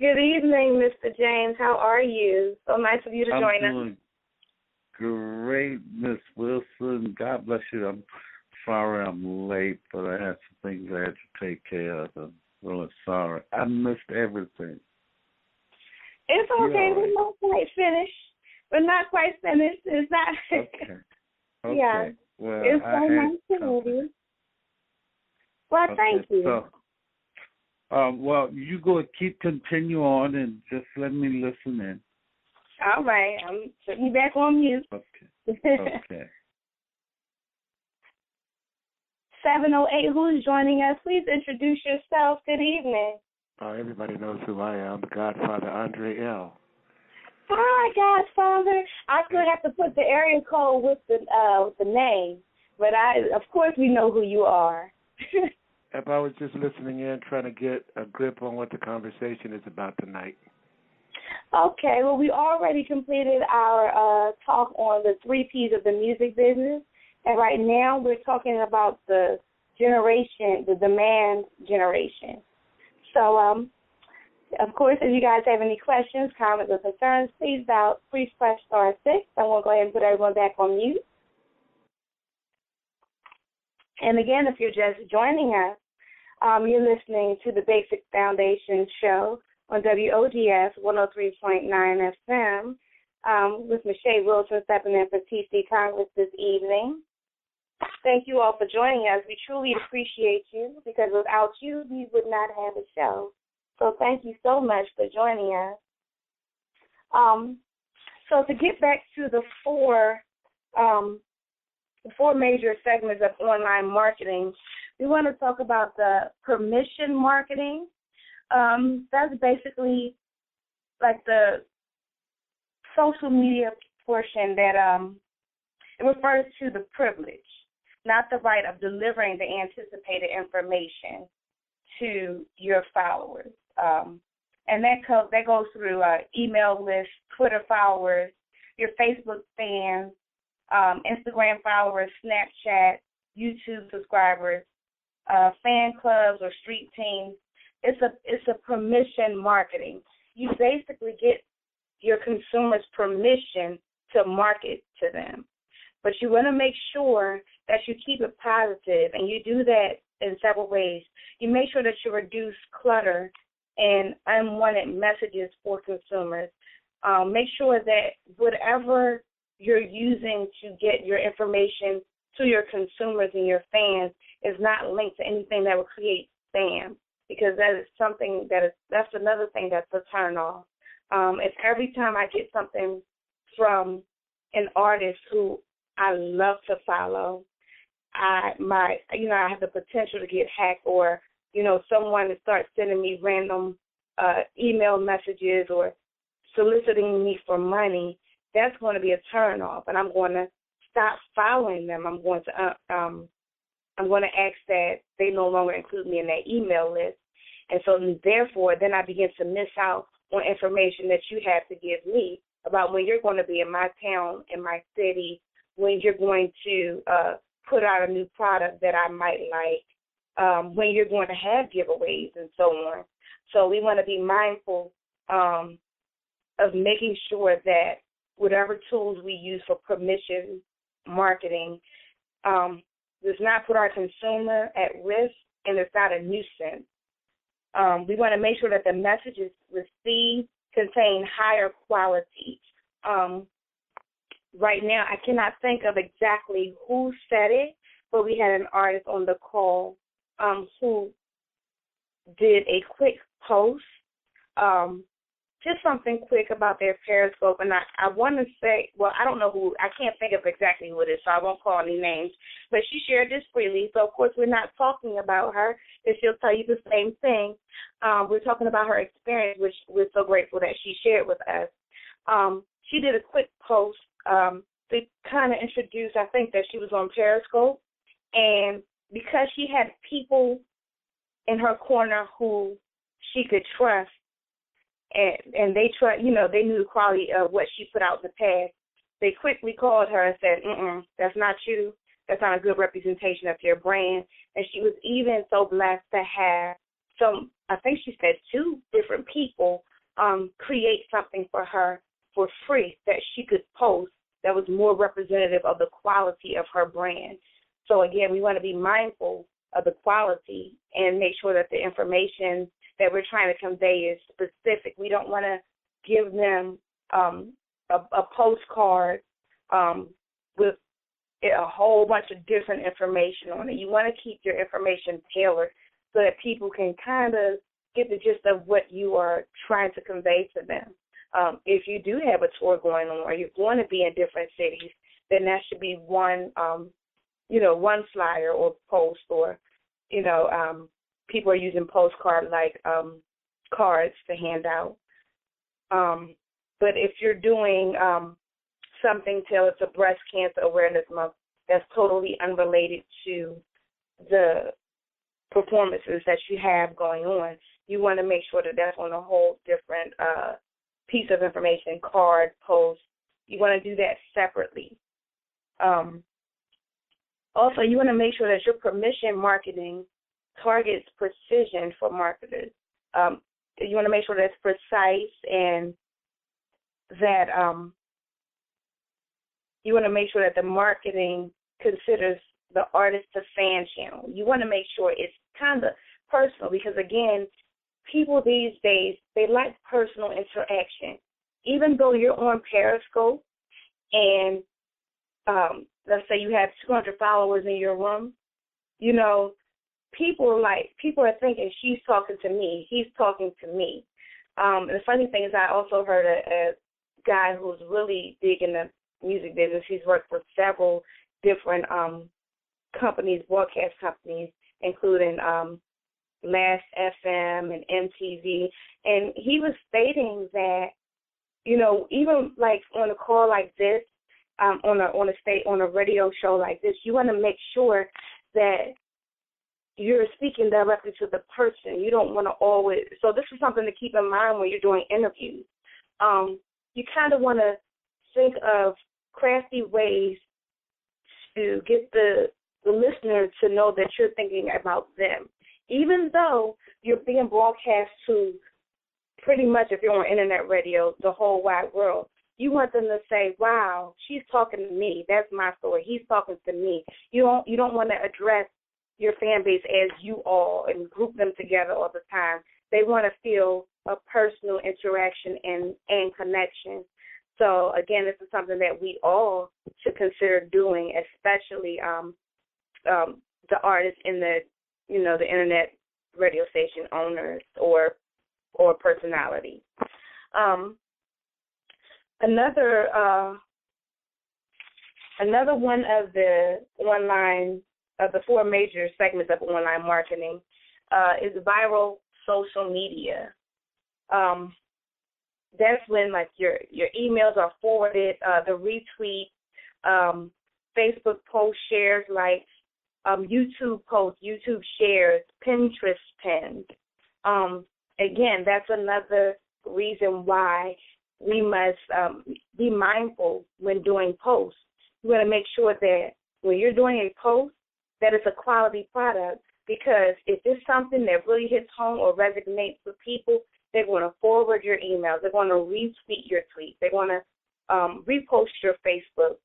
Good evening, Mr. James. How are you? So nice of you to join us. I'm doing great, Miss Wilson. God bless you. I'm sorry I'm late, but I had some things I had to take care of. I'm really sorry. I missed everything. It's okay. We're not quite finished. We're not quite finished. It's not. Okay. Yeah. Well, it's so nice to meet you. Well, thank you. So, well, you go continue on and just let me listen in. All right. I'm putting you back on mute. Okay. Okay. 708, who's joining us? Please introduce yourself. Good evening. Everybody knows who I am, the Godfather, Andre L. Hi, Godfather. I still have to put the area code with the name, but of course we know who you are. If I was just listening in, trying to get a grip on what the conversation is about tonight. Okay, well, we already completed our talk on the 3 Ps of the music business, and right now we're talking about the generation, the demand generation. So, of course, if you guys have any questions, comments, or concerns, please press *6, and we'll go ahead and put everyone back on mute. And again, if you're just joining us, you're listening to the Basic Foundation Show on WOGS 103.9 FM with Michelle Wilson stepping in for T.C. Congress this evening. Thank you all for joining us. We truly appreciate you because without you, we would not have a show. So thank you so much for joining us. So to get back to the four major segments of online marketing, we want to talk about the permission marketing. That's basically like the social media portion that it refers to the privilege, not the right of delivering the anticipated information to your followers. And that goes through email lists, Twitter followers, your Facebook fans, Instagram followers, Snapchat, YouTube subscribers, fan clubs or street teams. It's a permission marketing. You basically get your consumers permission to market to them. But you want to make sure that you keep it positive, and you do that in several ways. You make sure that you reduce clutter and unwanted messages for consumers. Make sure that whatever you're using to get your information to your consumers and your fans is not linked to anything that will create spam, because that is something that's another thing that's a turn off. If every time I get something from an artist who I love to follow, I have the potential to get hacked, or someone to start sending me random email messages or soliciting me for money, that's going to be a turn off, and I'm going to stop following them. I'm going to ask that they no longer include me in that email list, and so therefore, then I begin to miss out on information that you have to give me about when you're going to be in my town, in my city, when you're going to put out a new product that I might like, when you're going to have giveaways and so on. So we want to be mindful of making sure that whatever tools we use for permission marketing does not put our consumer at risk, and it's not a nuisance. We want to make sure that the messages received contain higher quality. Right now, I cannot think of exactly who said it, but we had an artist on the call who did a quick post, just something quick about their Periscope. And I want to say, well, I don't know who, I can't think of exactly who it is, so I won't call any names. But she shared this freely, so of course we're not talking about her, and she'll tell you the same thing. We're talking about her experience, which we're so grateful that she shared with us. She did a quick post to kind of introduce, I think, that she was on Periscope, and because she had people in her corner who she could trust, and they they knew the quality of what she put out in the past, they quickly called her and said, that's not you. That's not a good representation of your brand. And she was even so blessed to have I think she said 2 different people create something for her for free that she could post that was more representative of the quality of her brand. So, again, we want to be mindful of the quality and make sure that the information that we're trying to convey is specific. We don't want to give them a postcard with a whole bunch of different information on it. You want to keep your information tailored so that people can kind of get the gist of what you are trying to convey to them. If you do have a tour going on or you're going to be in different cities, then that should be one flyer or post, or, people are using postcard-like cards to hand out. But if you're doing something tailored to Breast Cancer Awareness Month that's totally unrelated to the performances that you have going on, you want to make sure that that's on a whole different piece of information, card, post. You want to do that separately. Also, you want to make sure that your permission marketing targets precision for marketers. You want to make sure that's precise, and that you want to make sure that the marketing considers the artist to fan channel. You want to make sure it's kind of personal, because, again, people these days, they like personal interaction. Even though you're on Periscope and let's say you have 200 followers in your room, people are thinking, she's talking to me, he's talking to me. And the funny thing is, I also heard a guy who's really big in the music business. He's worked for several different companies, broadcast companies, including Last FM and MTV, and he was stating that, even like on a call like this, on a radio show like this, you want to make sure that you're speaking directly to the person. You don't want to always. So this is something to keep in mind when you're doing interviews. You kind of want to think of crafty ways to get the listener to know that you're thinking about them. Even though you're being broadcast to pretty much, if you're on internet radio, the whole wide world, you want them to say, wow, she's talking to me. That's my story. He's talking to me. You don't want to address your fan base as you all and group them together all the time. They want to feel a personal interaction and connection. So, again, this is something that we all should consider doing, especially the artists in the internet radio station owners or personality. Another one of the online the four major segments of online marketing is viral social media. That's when like your emails are forwarded, the retweet, Facebook post shares, likes, YouTube posts, YouTube shares, Pinterest pins. Again, that's another reason why we must be mindful when doing posts. You want to make sure that when you're doing a post, that it's a quality product, because if it's something that really hits home or resonates with people, they're going to forward your emails. They're going to retweet your tweets. They're going to repost your Facebook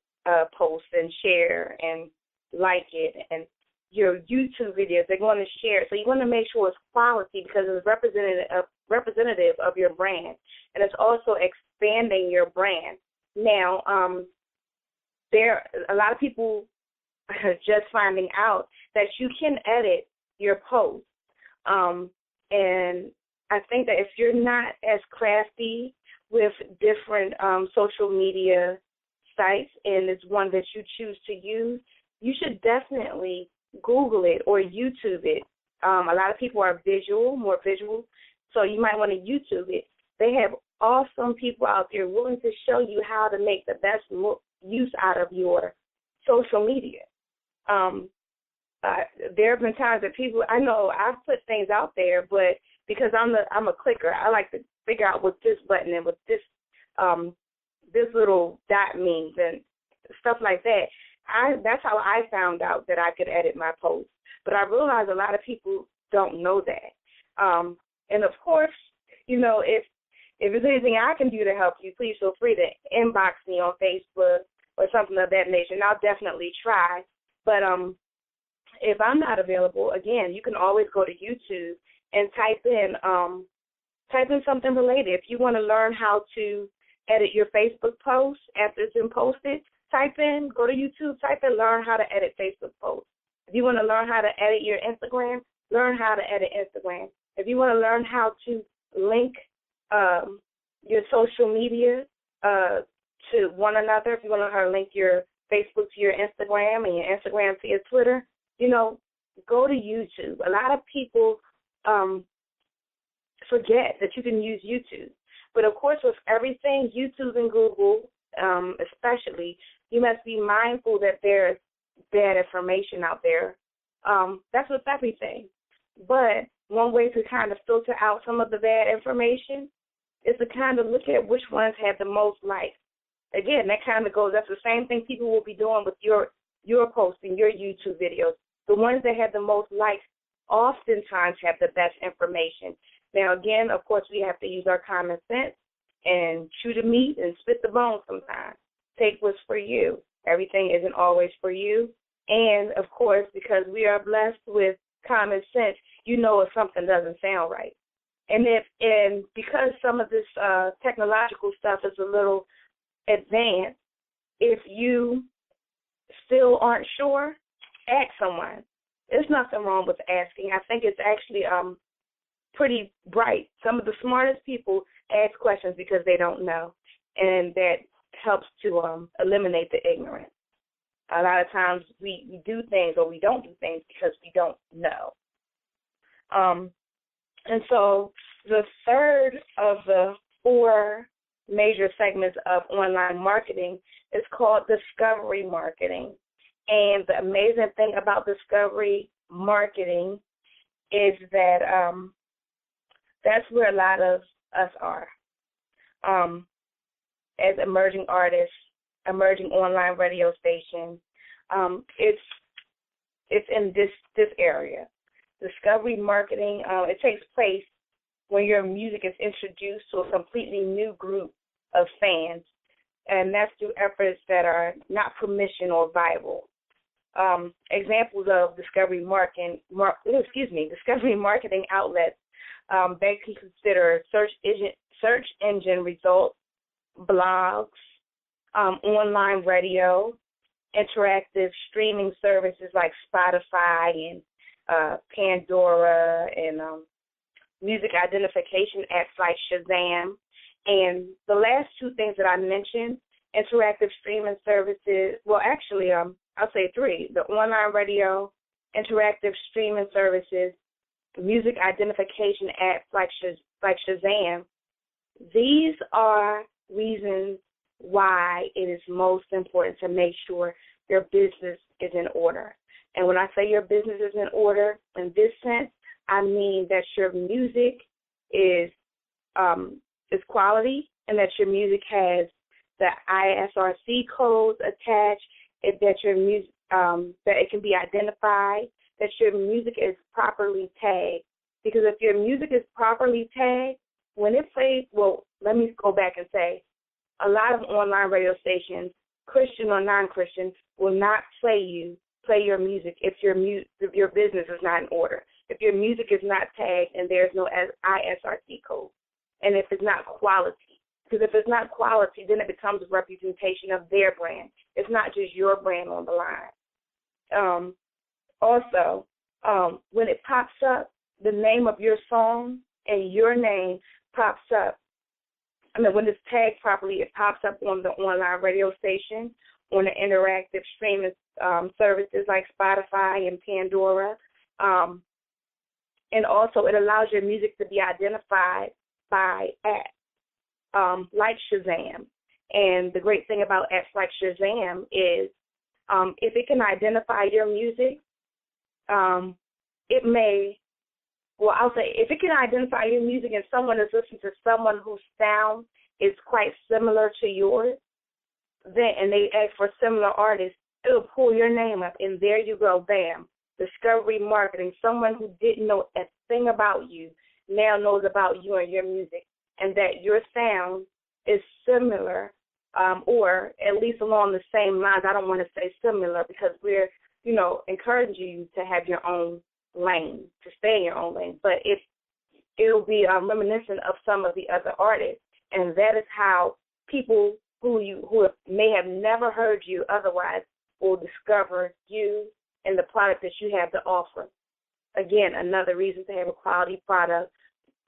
post and share and like it, and your YouTube videos. They're going to share. So you want to make sure it's quality because it's representative of your brand, and it's also expanding your brand. Now, there a lot of people are just finding out that you can edit your post, and I think that if you're not as crafty with different social media sites and it's one that you choose to use, you should definitely Google it or YouTube it. A lot of people are more visual, so you might want to YouTube it. They have awesome people out there willing to show you how to make the best use out of your social media. There have been times that people, I know I've put things out there, but because I'm a clicker, I like to figure out what this button and what this little dot means and stuff like that. That's how I found out that I could edit my posts. But I realize a lot of people don't know that. And of course, you know, if there's anything I can do to help you, please feel free to inbox me on Facebook or something of that nature, and I'll definitely try. But if I'm not available, again, you can always go to YouTube and type in something related. If you want to learn how to edit your Facebook post after it's been posted, go to YouTube, type in learn how to edit Facebook posts. If you want to learn how to edit your Instagram, learn how to edit Instagram. If you want to learn how to link your social media to one another, if you want to learn how to link your Facebook to your Instagram and your Instagram to your Twitter, you know, go to YouTube. A lot of people forget that you can use YouTube. But, of course, with everything, YouTube and Google especially, you must be mindful that there's bad information out there. That's with everything. But one way to kind of filter out some of the bad information is to kind of look at which ones have the most likes. Again, that kind of goes, that's the same thing people will be doing with your posting, your YouTube videos. The ones that have the most likes oftentimes have the best information. Now, again, of course, we have to use our common sense and chew the meat and spit the bones sometimes. Take what's for you. Everything isn't always for you. And, of course, because we are blessed with common sense, you know if something doesn't sound right. And because some of this technological stuff is a little advanced, if you still aren't sure, ask someone. There's nothing wrong with asking. I think it's actually pretty bright. Some of the smartest people ask questions because they don't know, and that helps to eliminate the ignorance. A lot of times we do things or we don't do things because we don't know. And so the third of the four major segments of online marketing is called discovery marketing. And the amazing thing about discovery marketing is that that's where a lot of us are as emerging artists, emerging online radio stations. It's in this area. Discovery marketing, it takes place when your music is introduced to a completely new group of fans, and that's through efforts that are not permission or viral. Examples of discovery marketing outlets they can consider search engine results, blogs, online radio, interactive streaming services like Spotify and Pandora, and music identification apps like Shazam. And the last two things that I mentioned, interactive streaming services, well, actually, I'll say three: the online radio, interactive streaming services, music identification apps like Shazam, these are reasons why it is most important to make sure your business is in order. And when I say your business is in order, in this sense, I mean that your music is quality, and that your music has the ISRC codes attached, that your music that it can be identified, that your music is properly tagged. Because if your music is properly tagged, when it plays, well, let me go back and say, a lot of online radio stations, Christian or non-Christian, will not play your music if your business is not in order. If your music is not tagged and there's no ISRC code, and if it's not quality. Because if it's not quality, then it becomes a representation of their brand. It's not just your brand on the line. Also, when it pops up, the name of your song and your name pops up. I mean, when it's tagged properly, it pops up on the online radio station, on the interactive streaming services like Spotify and Pandora. And also, it allows your music to be identified by apps like Shazam. And the great thing about apps like Shazam is if it can identify your music, if it can identify your music and someone is listening to someone whose sound is quite similar to yours, and they ask for similar artists, it'll pull your name up, and there you go, bam. Discovery marketing. Someone who didn't know a thing about you now knows about you and your music, and that your sound is similar, or at least along the same lines. I don't want to say similar because we're, encouraging you to have your own lane, to stay in your own lane. But it'll be reminiscent of some of the other artists, and that is how people who may have never heard you otherwise will discover you and the product that you have to offer. Again, another reason to have a quality product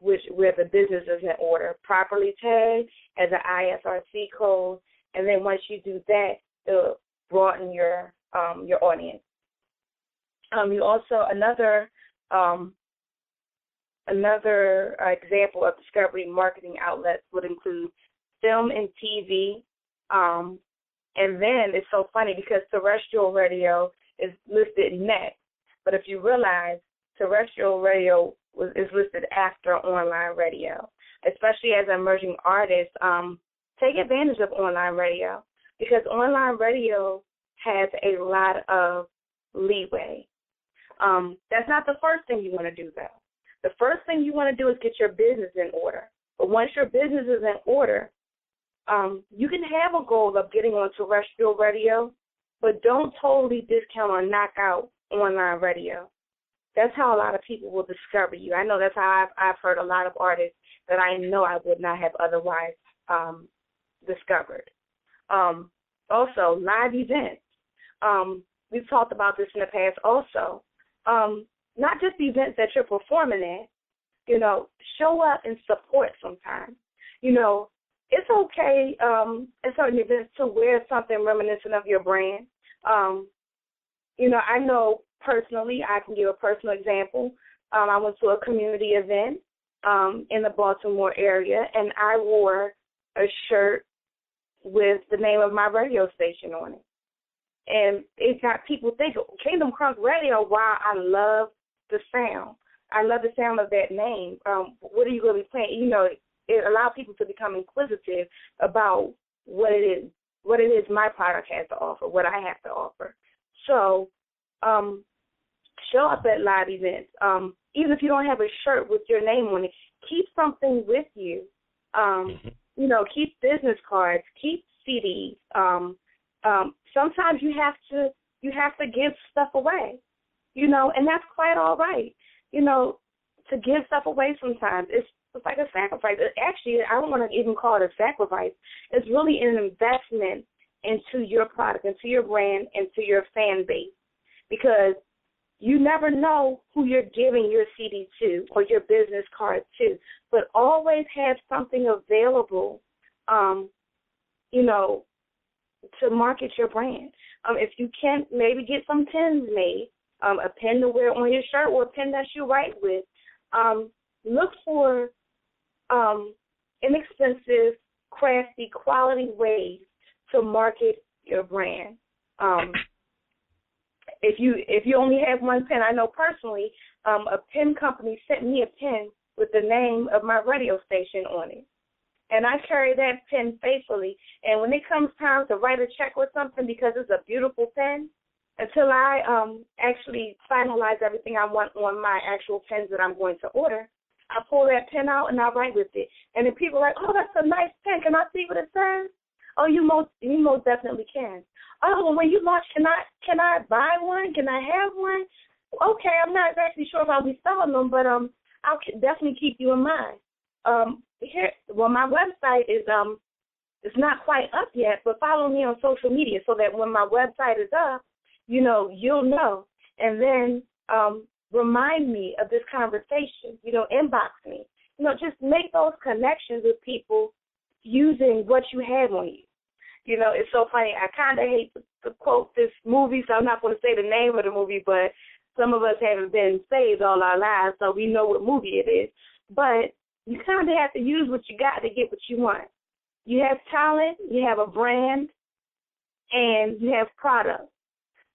where the business is in order, properly tagged as an ISRC code, and then once you do that, it'll broaden your audience. You also another example of discovery marketing outlets would include film and TV, and then it's so funny because terrestrial radio is listed next, but if you realize terrestrial radio is listed after online radio, especially as emerging artists, take advantage of online radio because online radio has a lot of leeway. That's not the first thing you want to do, though. The first thing you want to do is get your business in order. But once your business is in order, you can have a goal of getting on terrestrial radio, but don't totally discount or knock out online radio. That's how a lot of people will discover you. I know that's how I've heard a lot of artists that I know I would not have otherwise discovered. Also, live events. We've talked about this in the past also. Not just events that you're performing at, show up and support sometimes. It's okay at certain events to wear something reminiscent of your brand. I know personally, I can give a personal example. I went to a community event in the Baltimore area, and I wore a shirt with the name of my radio station on it. And it got people thinking, Kingdom Crunk Radio, wow, I love the sound. I love the sound of that name. What are you going to be playing? It allowed people to become inquisitive about what it is my product has to offer, what I have to offer. So show up at live events. Even if you don't have a shirt with your name on it, keep something with you. Keep business cards, keep CDs. Sometimes you have to give stuff away, and that's quite all right. To give stuff away sometimes it's like a sacrifice. Actually, I don't want to even call it a sacrifice. It's really an investment into your product, into your brand, into your fan base, because you never know who you're giving your CD to or your business card to. But always have something available, to market your brand. If you can, maybe get some pins made a pen to wear on your shirt or a pen that you write with. Look for inexpensive, crafty, quality ways to market your brand. If you only have one pen, I know personally, a pen company sent me a pen with the name of my radio station on it. And I carry that pen faithfully. And when it comes time to write a check or something, because it's a beautiful pen, until I actually finalize everything I want on my actual pens that I'm going to order, I pull that pen out and I write with it. And then people are like, oh, that's a nice pen. Can I see what it says? Oh, you most definitely can. Oh, well, when you launch, can I buy one? Can I have one? Okay, I'm not exactly sure if I'll be selling them, but I'll definitely keep you in mind. My website is it's not quite up yet, but follow me on social media so that when my website is up, you'll know. And then remind me of this conversation. Inbox me. Just make those connections with people using what you have on you. It's so funny. I kind of hate to quote this movie, so I'm not going to say the name of the movie, but some of us haven't been saved all our lives, so we know what movie it is. But you kind of have to use what you got to get what you want. You have talent, you have a brand, and you have product.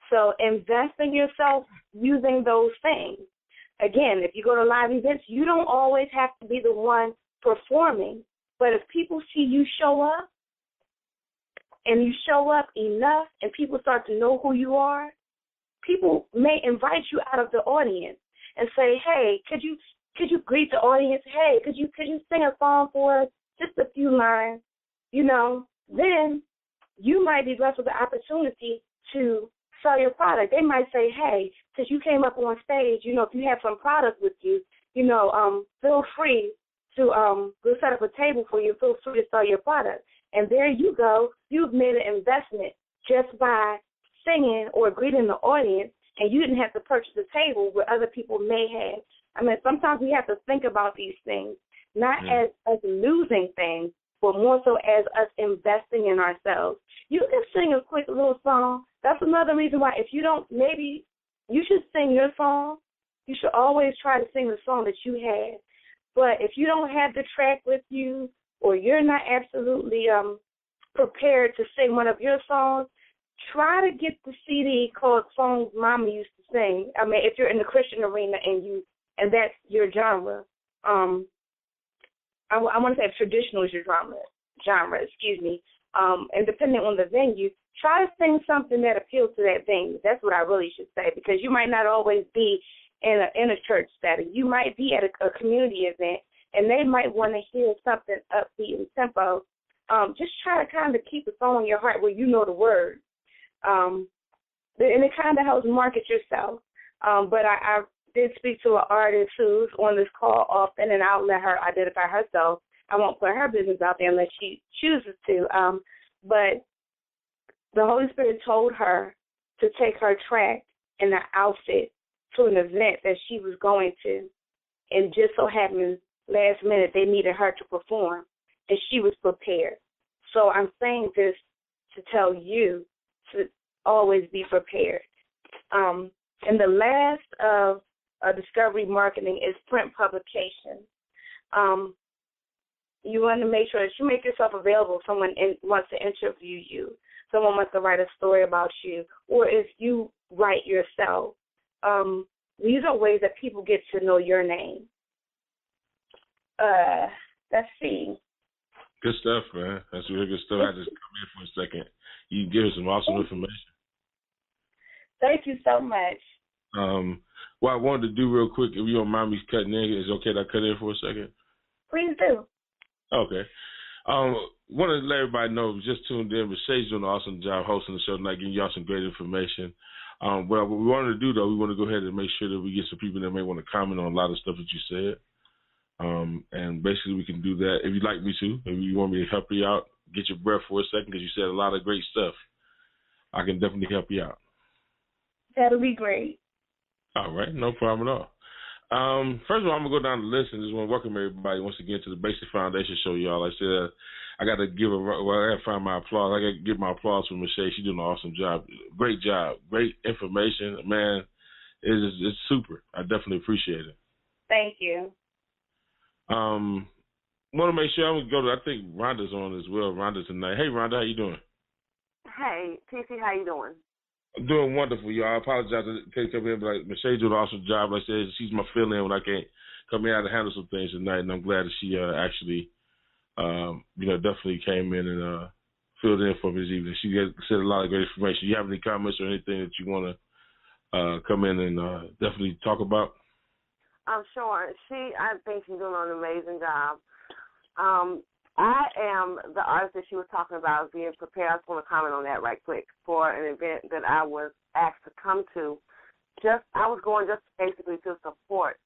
So invest in yourself using those things. Again, if you go to live events, you don't always have to be the one performing. But if people see you show up, and you show up enough and people start to know who you are, people may invite you out of the audience and say, hey, could you greet the audience? Hey, could you sing a song for us? Just a few lines. Then you might be blessed with the opportunity to sell your product. They might say, hey, since you came up on stage, if you have some product with you, feel free to we'll set up a table for you. Feel free to sell your product. And there you go. You've made an investment just by singing or greeting the audience, and you didn't have to purchase a table where other people may have. I mean, sometimes we have to think about these things, not as losing things, but more so as us investing in ourselves. You can sing a quick little song. That's another reason why if you don't, maybe you should sing your song. You should always try to sing the song that you have. But if you don't have the track with you, or you're not absolutely prepared to sing one of your songs, try to get the CD called Songs Mama Used to Sing. I mean, if you're in the Christian arena and that's your genre, I want to say if traditional is your genre, excuse me, and depending on the venue, try to sing something that appeals to that venue. That's what I really should say, because you might not always be in a church setting. You might be at a community event, and they might want to hear something upbeat and tempo. Just try to kind of keep a song in your heart where you know the words. And it kind of helps market yourself. But I did speak to an artist who's on this call often, and I'll let her identify herself. I won't put her business out there unless she chooses to. But the Holy Spirit told her to take her track and the outfit to an event that she was going to. And just so happened, last minute, they needed her to perform, and she was prepared. So I'm saying this to tell you to always be prepared. And the last of discovery marketing is print publication. You want to make sure that you make yourself available if someone wants to interview you, someone wants to write a story about you, or if you write yourself. These are ways that people get to know your name. Let's see. Good stuff, man. That's really good stuff. I just come in for a second. You give us some awesome information. Thank you so much. What I wanted to do real quick, if you don't mind me cutting in, is it okay that I cut in for a second? Please do. Okay. Want to let everybody know, just tuned in, but Shay's doing an awesome job hosting the show tonight, giving y'all some great information. What we wanted to do, though, we want to go ahead and make sure that we get some people that may want to comment on a lot of stuff that you said. And basically we can do that. If you'd like me to, if you want me to help you out, get your breath for a second, because you said a lot of great stuff, I can definitely help you out. That'll be great. All right, no problem at all. First of all, I'm going to go down the list and just want to welcome everybody once again to the Basic Foundation Show, y'all. Like I said, I got to I got to find my applause. I got to give my applause for Michelle. She's doing an awesome job. Great job. Great information. Man, it's super. I definitely appreciate it. Thank you. Want to make sure I'm going to go to, I think Rhonda's on as well. Rhonda tonight. Hey, Rhonda, how you doing? Hey, TC, how you doing? I'm doing wonderful, y'all. I apologize. I can't come in, but like, Michelle doing an awesome job. Like I said, she's my fill-in when I can't come in. I had to handle some things tonight, and I'm glad that she actually, definitely came in and filled in for me this evening. She said a lot of great information. You have any comments or anything that you want to come in and definitely talk about? I'm sure. I think she's doing an amazing job. I am the artist that she was talking about being prepared. I just want to comment on that right quick for an event that I was asked to come to. I was going just basically to support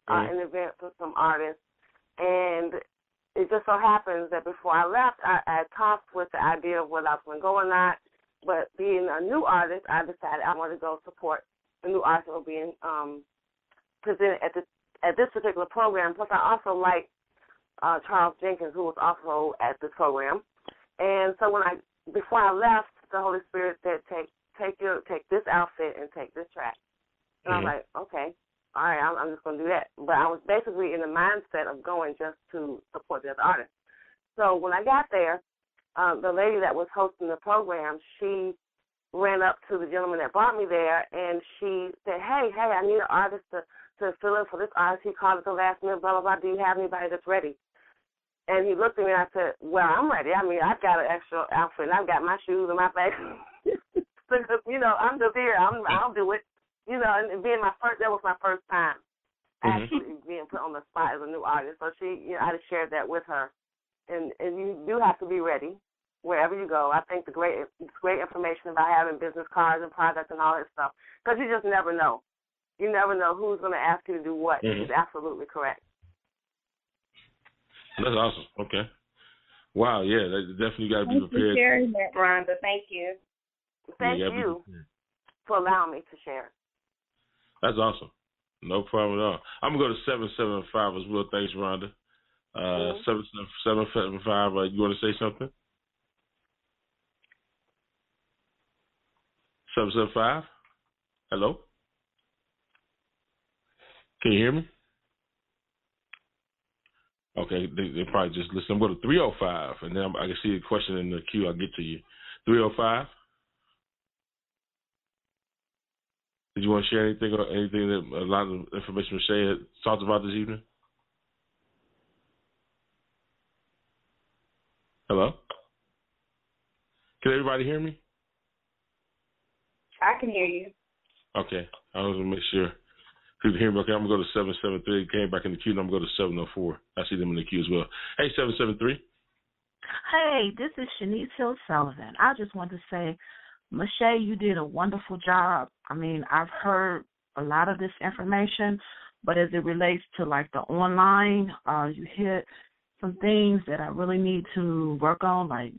an event for some artists, and it just so happens that before I left, I talked with the idea of whether I was going to go or not. But being a new artist, I decided I wanted to go support the new artists that were being presented at this particular program. Plus, I also like Charles Jenkins, who was also at this program. And so before I left, the Holy Spirit said, take this outfit and take this track. And I was like, okay, all right, I'm just going to do that. But I was basically in the mindset of going just to support the other artists. So when I got there, the lady that was hosting the program, she ran up to the gentleman that brought me there, and she said, hey, I need an artist to fill in for this artist. He called at the last minute, blah, blah, blah. Do you have anybody that's ready? And he looked at me and I said, well, I'm ready. I mean, I've got an extra outfit, and I've got my shoes and my bag. Because, I'm just here. I'll do it. And that was my first time actually being put on the spot as a new artist. So I just shared that with her. And you do have to be ready wherever you go. I think it's great information about having business cards and products and all that stuff, because you just never know. You never know who's going to ask you to do what. It's absolutely correct. That's awesome. Okay. Wow, yeah, definitely got to be prepared. Thank you for sharing that, Rhonda. Thank you. Thank you for allowing me to share. That's awesome. No problem at all. I'm going to go to 775 as well. Thanks, Rhonda. 775, you want to say something? 775? Hello? Can you hear me? Okay, they probably just listen. I'm going to 305, and then I can see a question in the queue. I'll get to you. 305? Did you want to share anything that a lot of information Michelle had talked about this evening? Hello? Can everybody hear me? I can hear you. Okay. I was going to make sure people hear me. Okay, I'm going to go to 773. Came back in the queue, and I'm going to go to 704. I see them in the queue as well. Hey, 773. Hey, this is Shanice Hill Sullivan. I just want to say, Michelle, you did a wonderful job. I mean, I've heard a lot of this information, but as it relates to like the online, you hit some things that I really need to work on. Like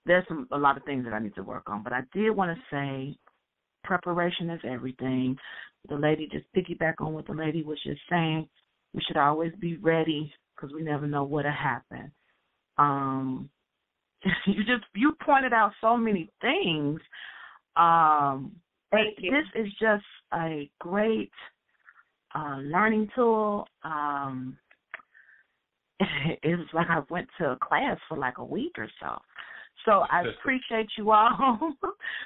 there's a lot of things that I need to work on. But I did want to say, preparation is everything. The lady, just piggyback on what the lady was just saying. We should always be ready because we never know what'll happen. You pointed out so many things. Thank you. This is just a great learning tool. It was like I went to a class for like a week or so. So I appreciate you all.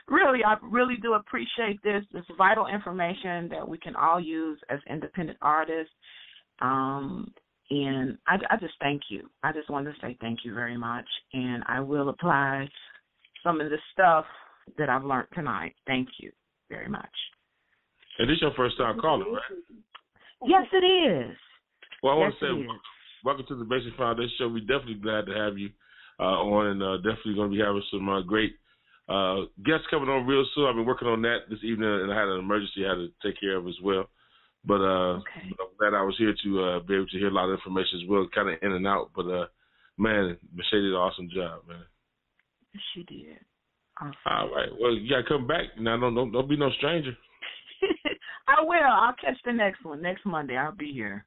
Really, I really do appreciate this vital information that we can all use as independent artists. And I just thank you. I just want to say thank you very much. And I will apply some of the stuff that I've learned tonight. Thank you very much. And this is your first time calling, right? Yes, it is. Well, I want to say welcome to the Basic Foundation Show. We're definitely glad to have you on, and definitely going to be having some great guests coming on real soon. I've been working on that this evening, and I had an emergency I had to take care of as well. But I'm glad I was here to be able to hear a lot of information as well, kind of in and out. But, man, Michelle did an awesome job, man. Yes, she did. Awesome. All right. Well, you got to come back. Now, don't be no stranger. I will. I'll catch the next one. Next Monday, I'll be here.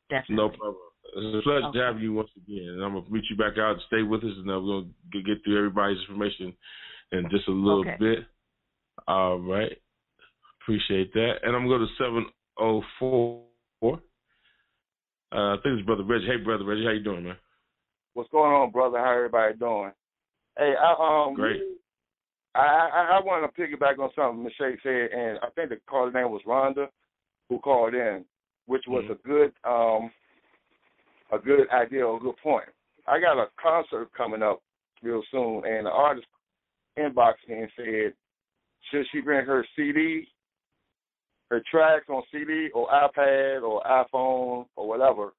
Definitely. No problem. It's a pleasure to have you once again. And I'm going to reach you back out and stay with us, and we're going to get through everybody's information in just a little bit. All right. Appreciate that. And I'm going to go to 704. I think it's Brother Reggie. Hey, Brother Reggie, how you doing, man? What's going on, brother? How everybody doing? Hey, Great. I want to piggyback on something Michelle said, and I think the caller's name was Rhonda, who called in, which was a good idea, a good point. I got a concert coming up real soon, and the artist inboxed me and said, should she bring her CD, her tracks on CD or iPad or iPhone or whatever?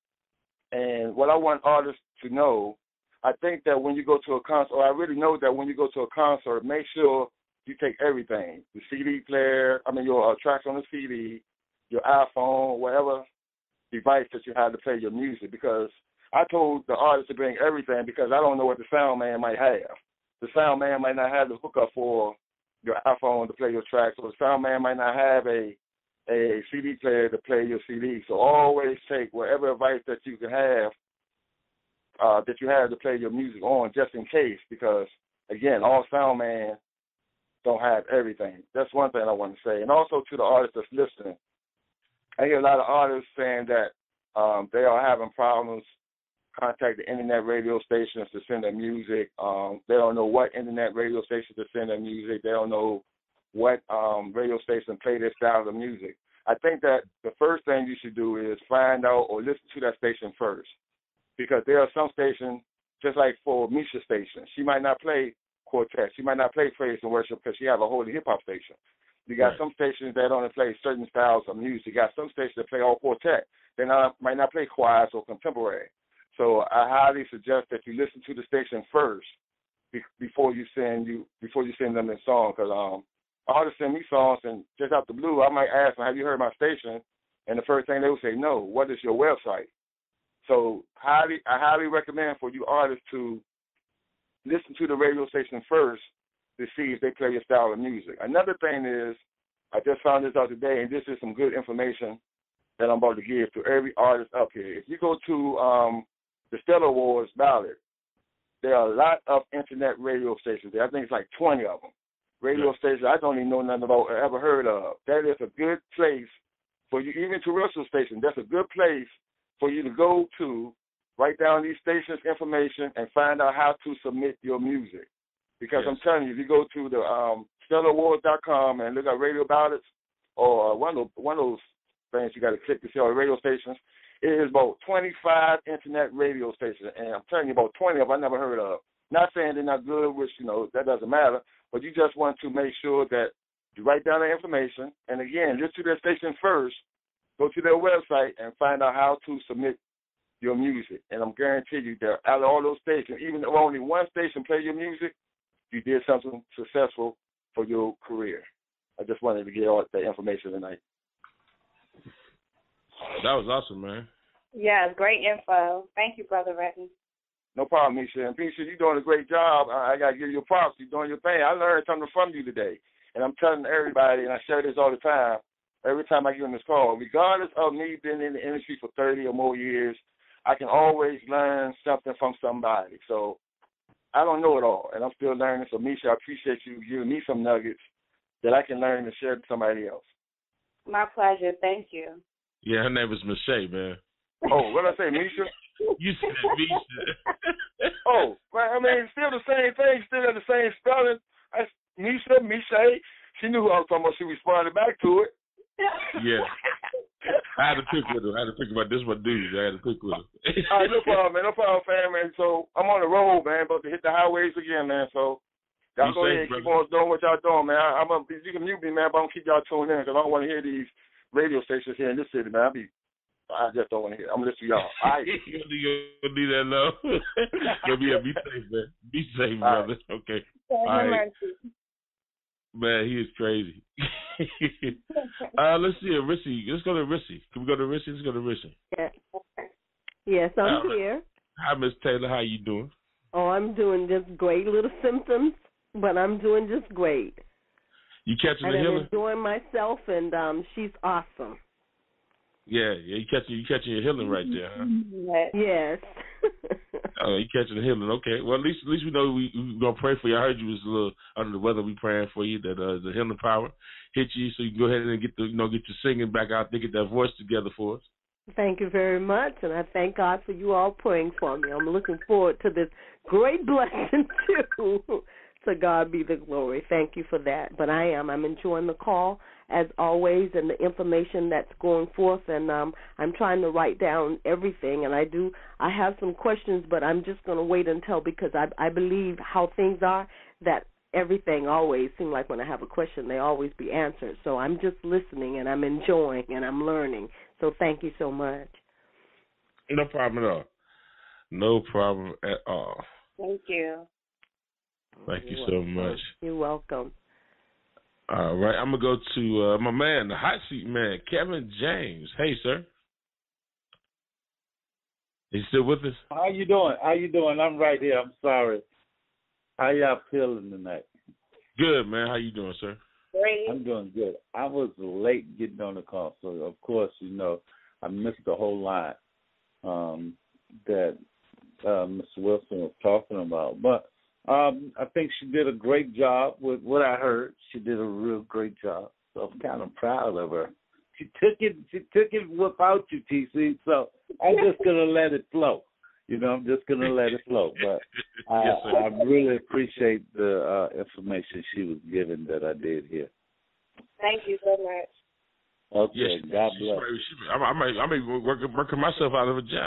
And what I want artists to know, I think that when you go to a concert, or I really know that when you go to a concert, make sure you take everything, the CD player, your tracks on the CD, your iPhone, whatever device that you have to play your music, because I told the artist to bring everything because I don't know what the sound man might have. The sound man might not have the hookup for your iPhone to play your tracks, or the sound man might not have a CD player to play your CD. So always take whatever device that you can have, that you have to play your music on, just in case, because, again, all sound man don't have everything. That's one thing I want to say. And also to the artists that's listening, I hear a lot of artists saying that they are having problems contact the internet radio stations to send their music. They don't know what internet radio station to send their music. They don't know what radio station play their style of music. I think that the first thing you should do is find out or listen to that station first, because there are some stations, just like for Misha's station, she might not play quartet. She might not play praise and worship because she have a holy hip-hop station. You got some stations that only play certain styles of music. You got some stations that play all quartet. They might not play choirs or contemporary. So I highly suggest that you listen to the station first before you send them the song. Because artists send me songs, and just out the blue, I might ask them, "Have you heard my station?" And the first thing they will say, "No." What is your website? So I highly recommend for you artists to listen to the radio station first to see if they play your style of music. Another thing is, I just found this out today, and this is some good information that I'm about to give to every artist up here. If you go to the Stellar Awards ballot, there are a lot of internet radio stations there. I think it's like 20 of them. Radio stations I don't even know nothing about or ever heard of. That is a good place for you, even terrestrial stations. That's a good place for you to go to, write down these stations' information, and find out how to submit your music. Because I'm telling you, if you go to the StellarAwards.com and look at radio ballots, or one of those things you got to click to see all the radio stations, it is about 25 internet radio stations, and I'm telling you, about 20 of them I never heard of. Not saying they're not good, which, that doesn't matter, but you just want to make sure that you write down the information, and again, listen to their station first, go to their website, and find out how to submit your music. And I'm guaranteeing you that out of all those stations, even if only one station play your music, you did something successful for your career. I just wanted to get all that information tonight. That was awesome, man. Yeah, great info. Thank you, Brother Redden. No problem, Misha. And Misha, you're doing a great job. I got to give you props. You're doing your thing. I learned something from you today. And I'm telling everybody, and I share this all the time, every time I get on this call, regardless of me being in the industry for 30 or more years, I can always learn something from somebody. So I don't know it all, and I'm still learning. So, Misha, I appreciate you giving me some nuggets that I can learn and share to somebody else. My pleasure. Thank you. Yeah, her name is Michelle, man. Oh, what did I say, Misha? You said Misha. Oh, well, it's still the same thing, still the same spelling. Misha, Michelle. She knew who I was talking about. She responded back to it. Yeah. I had to pick with her. I had to pick about this one dude. I had to pick with her. All right, no problem, man. No problem, fam, man. So I'm on the road, man, about to hit the highways again, man. So y'all go ahead and keep on doing what y'all doing, man. You can mute me, man, but I'm going to keep y'all tuned in because I don't want to hear these radio stations here in this city, man. I just don't want to hear. I'm going to listen to y'all. All right. You'll do that, no? Be safe, man. Be safe, brother. Right. Okay. All right. Man, he is crazy. Let's see, Rissy. Let's go to Rissy. Can we go to Rissy? Let's go to Rissy. Yes, I'm here. Hi, Miss Taylor. How you doing? Oh, I'm doing just great. Little symptoms, but I'm doing just great. You catching the healing? I'm enjoying myself, and she's awesome. Yeah, you catching your healing right there, huh? Yes. You catching the healing? Okay. Well, at least we know we're gonna pray for you. I heard you was a little under the weather. We praying for you that the healing power hit you, so you can go ahead and get get your singing back out there, get that voice together for us. Thank you very much, and I thank God for you all praying for me. I'm looking forward to this great blessing too. To God be the glory. Thank you for that. But I'm enjoying the call as always, and the information that's going forth, and I'm trying to write down everything, and I have some questions, but I'm just going to wait until, because I believe how things are, that everything always seems like when I have a question, they always be answered. So I'm just listening, and I'm enjoying, and I'm learning. So thank you so much. No problem at all. No problem at all. Thank you. Thank you so much. You're welcome. All right, I'm going to go to my man, the hot seat man, Kevin James. Hey, sir. You still with us? How you doing? I'm right here. I'm sorry. How y'all feeling tonight? Good, man. How you doing, sir? Great. I'm doing good. I was late getting on the call, so of course, I missed the whole line that Mr. Wilson was talking about. But I think she did a great job with what I heard. She did a real great job. So I'm kind of proud of her. She took it without you, TC. So I'm just gonna let it flow. I'm just gonna let it flow. But I really appreciate the information she was given that I did hear. Thank you so much. Okay, God bless. I may work myself out of a job.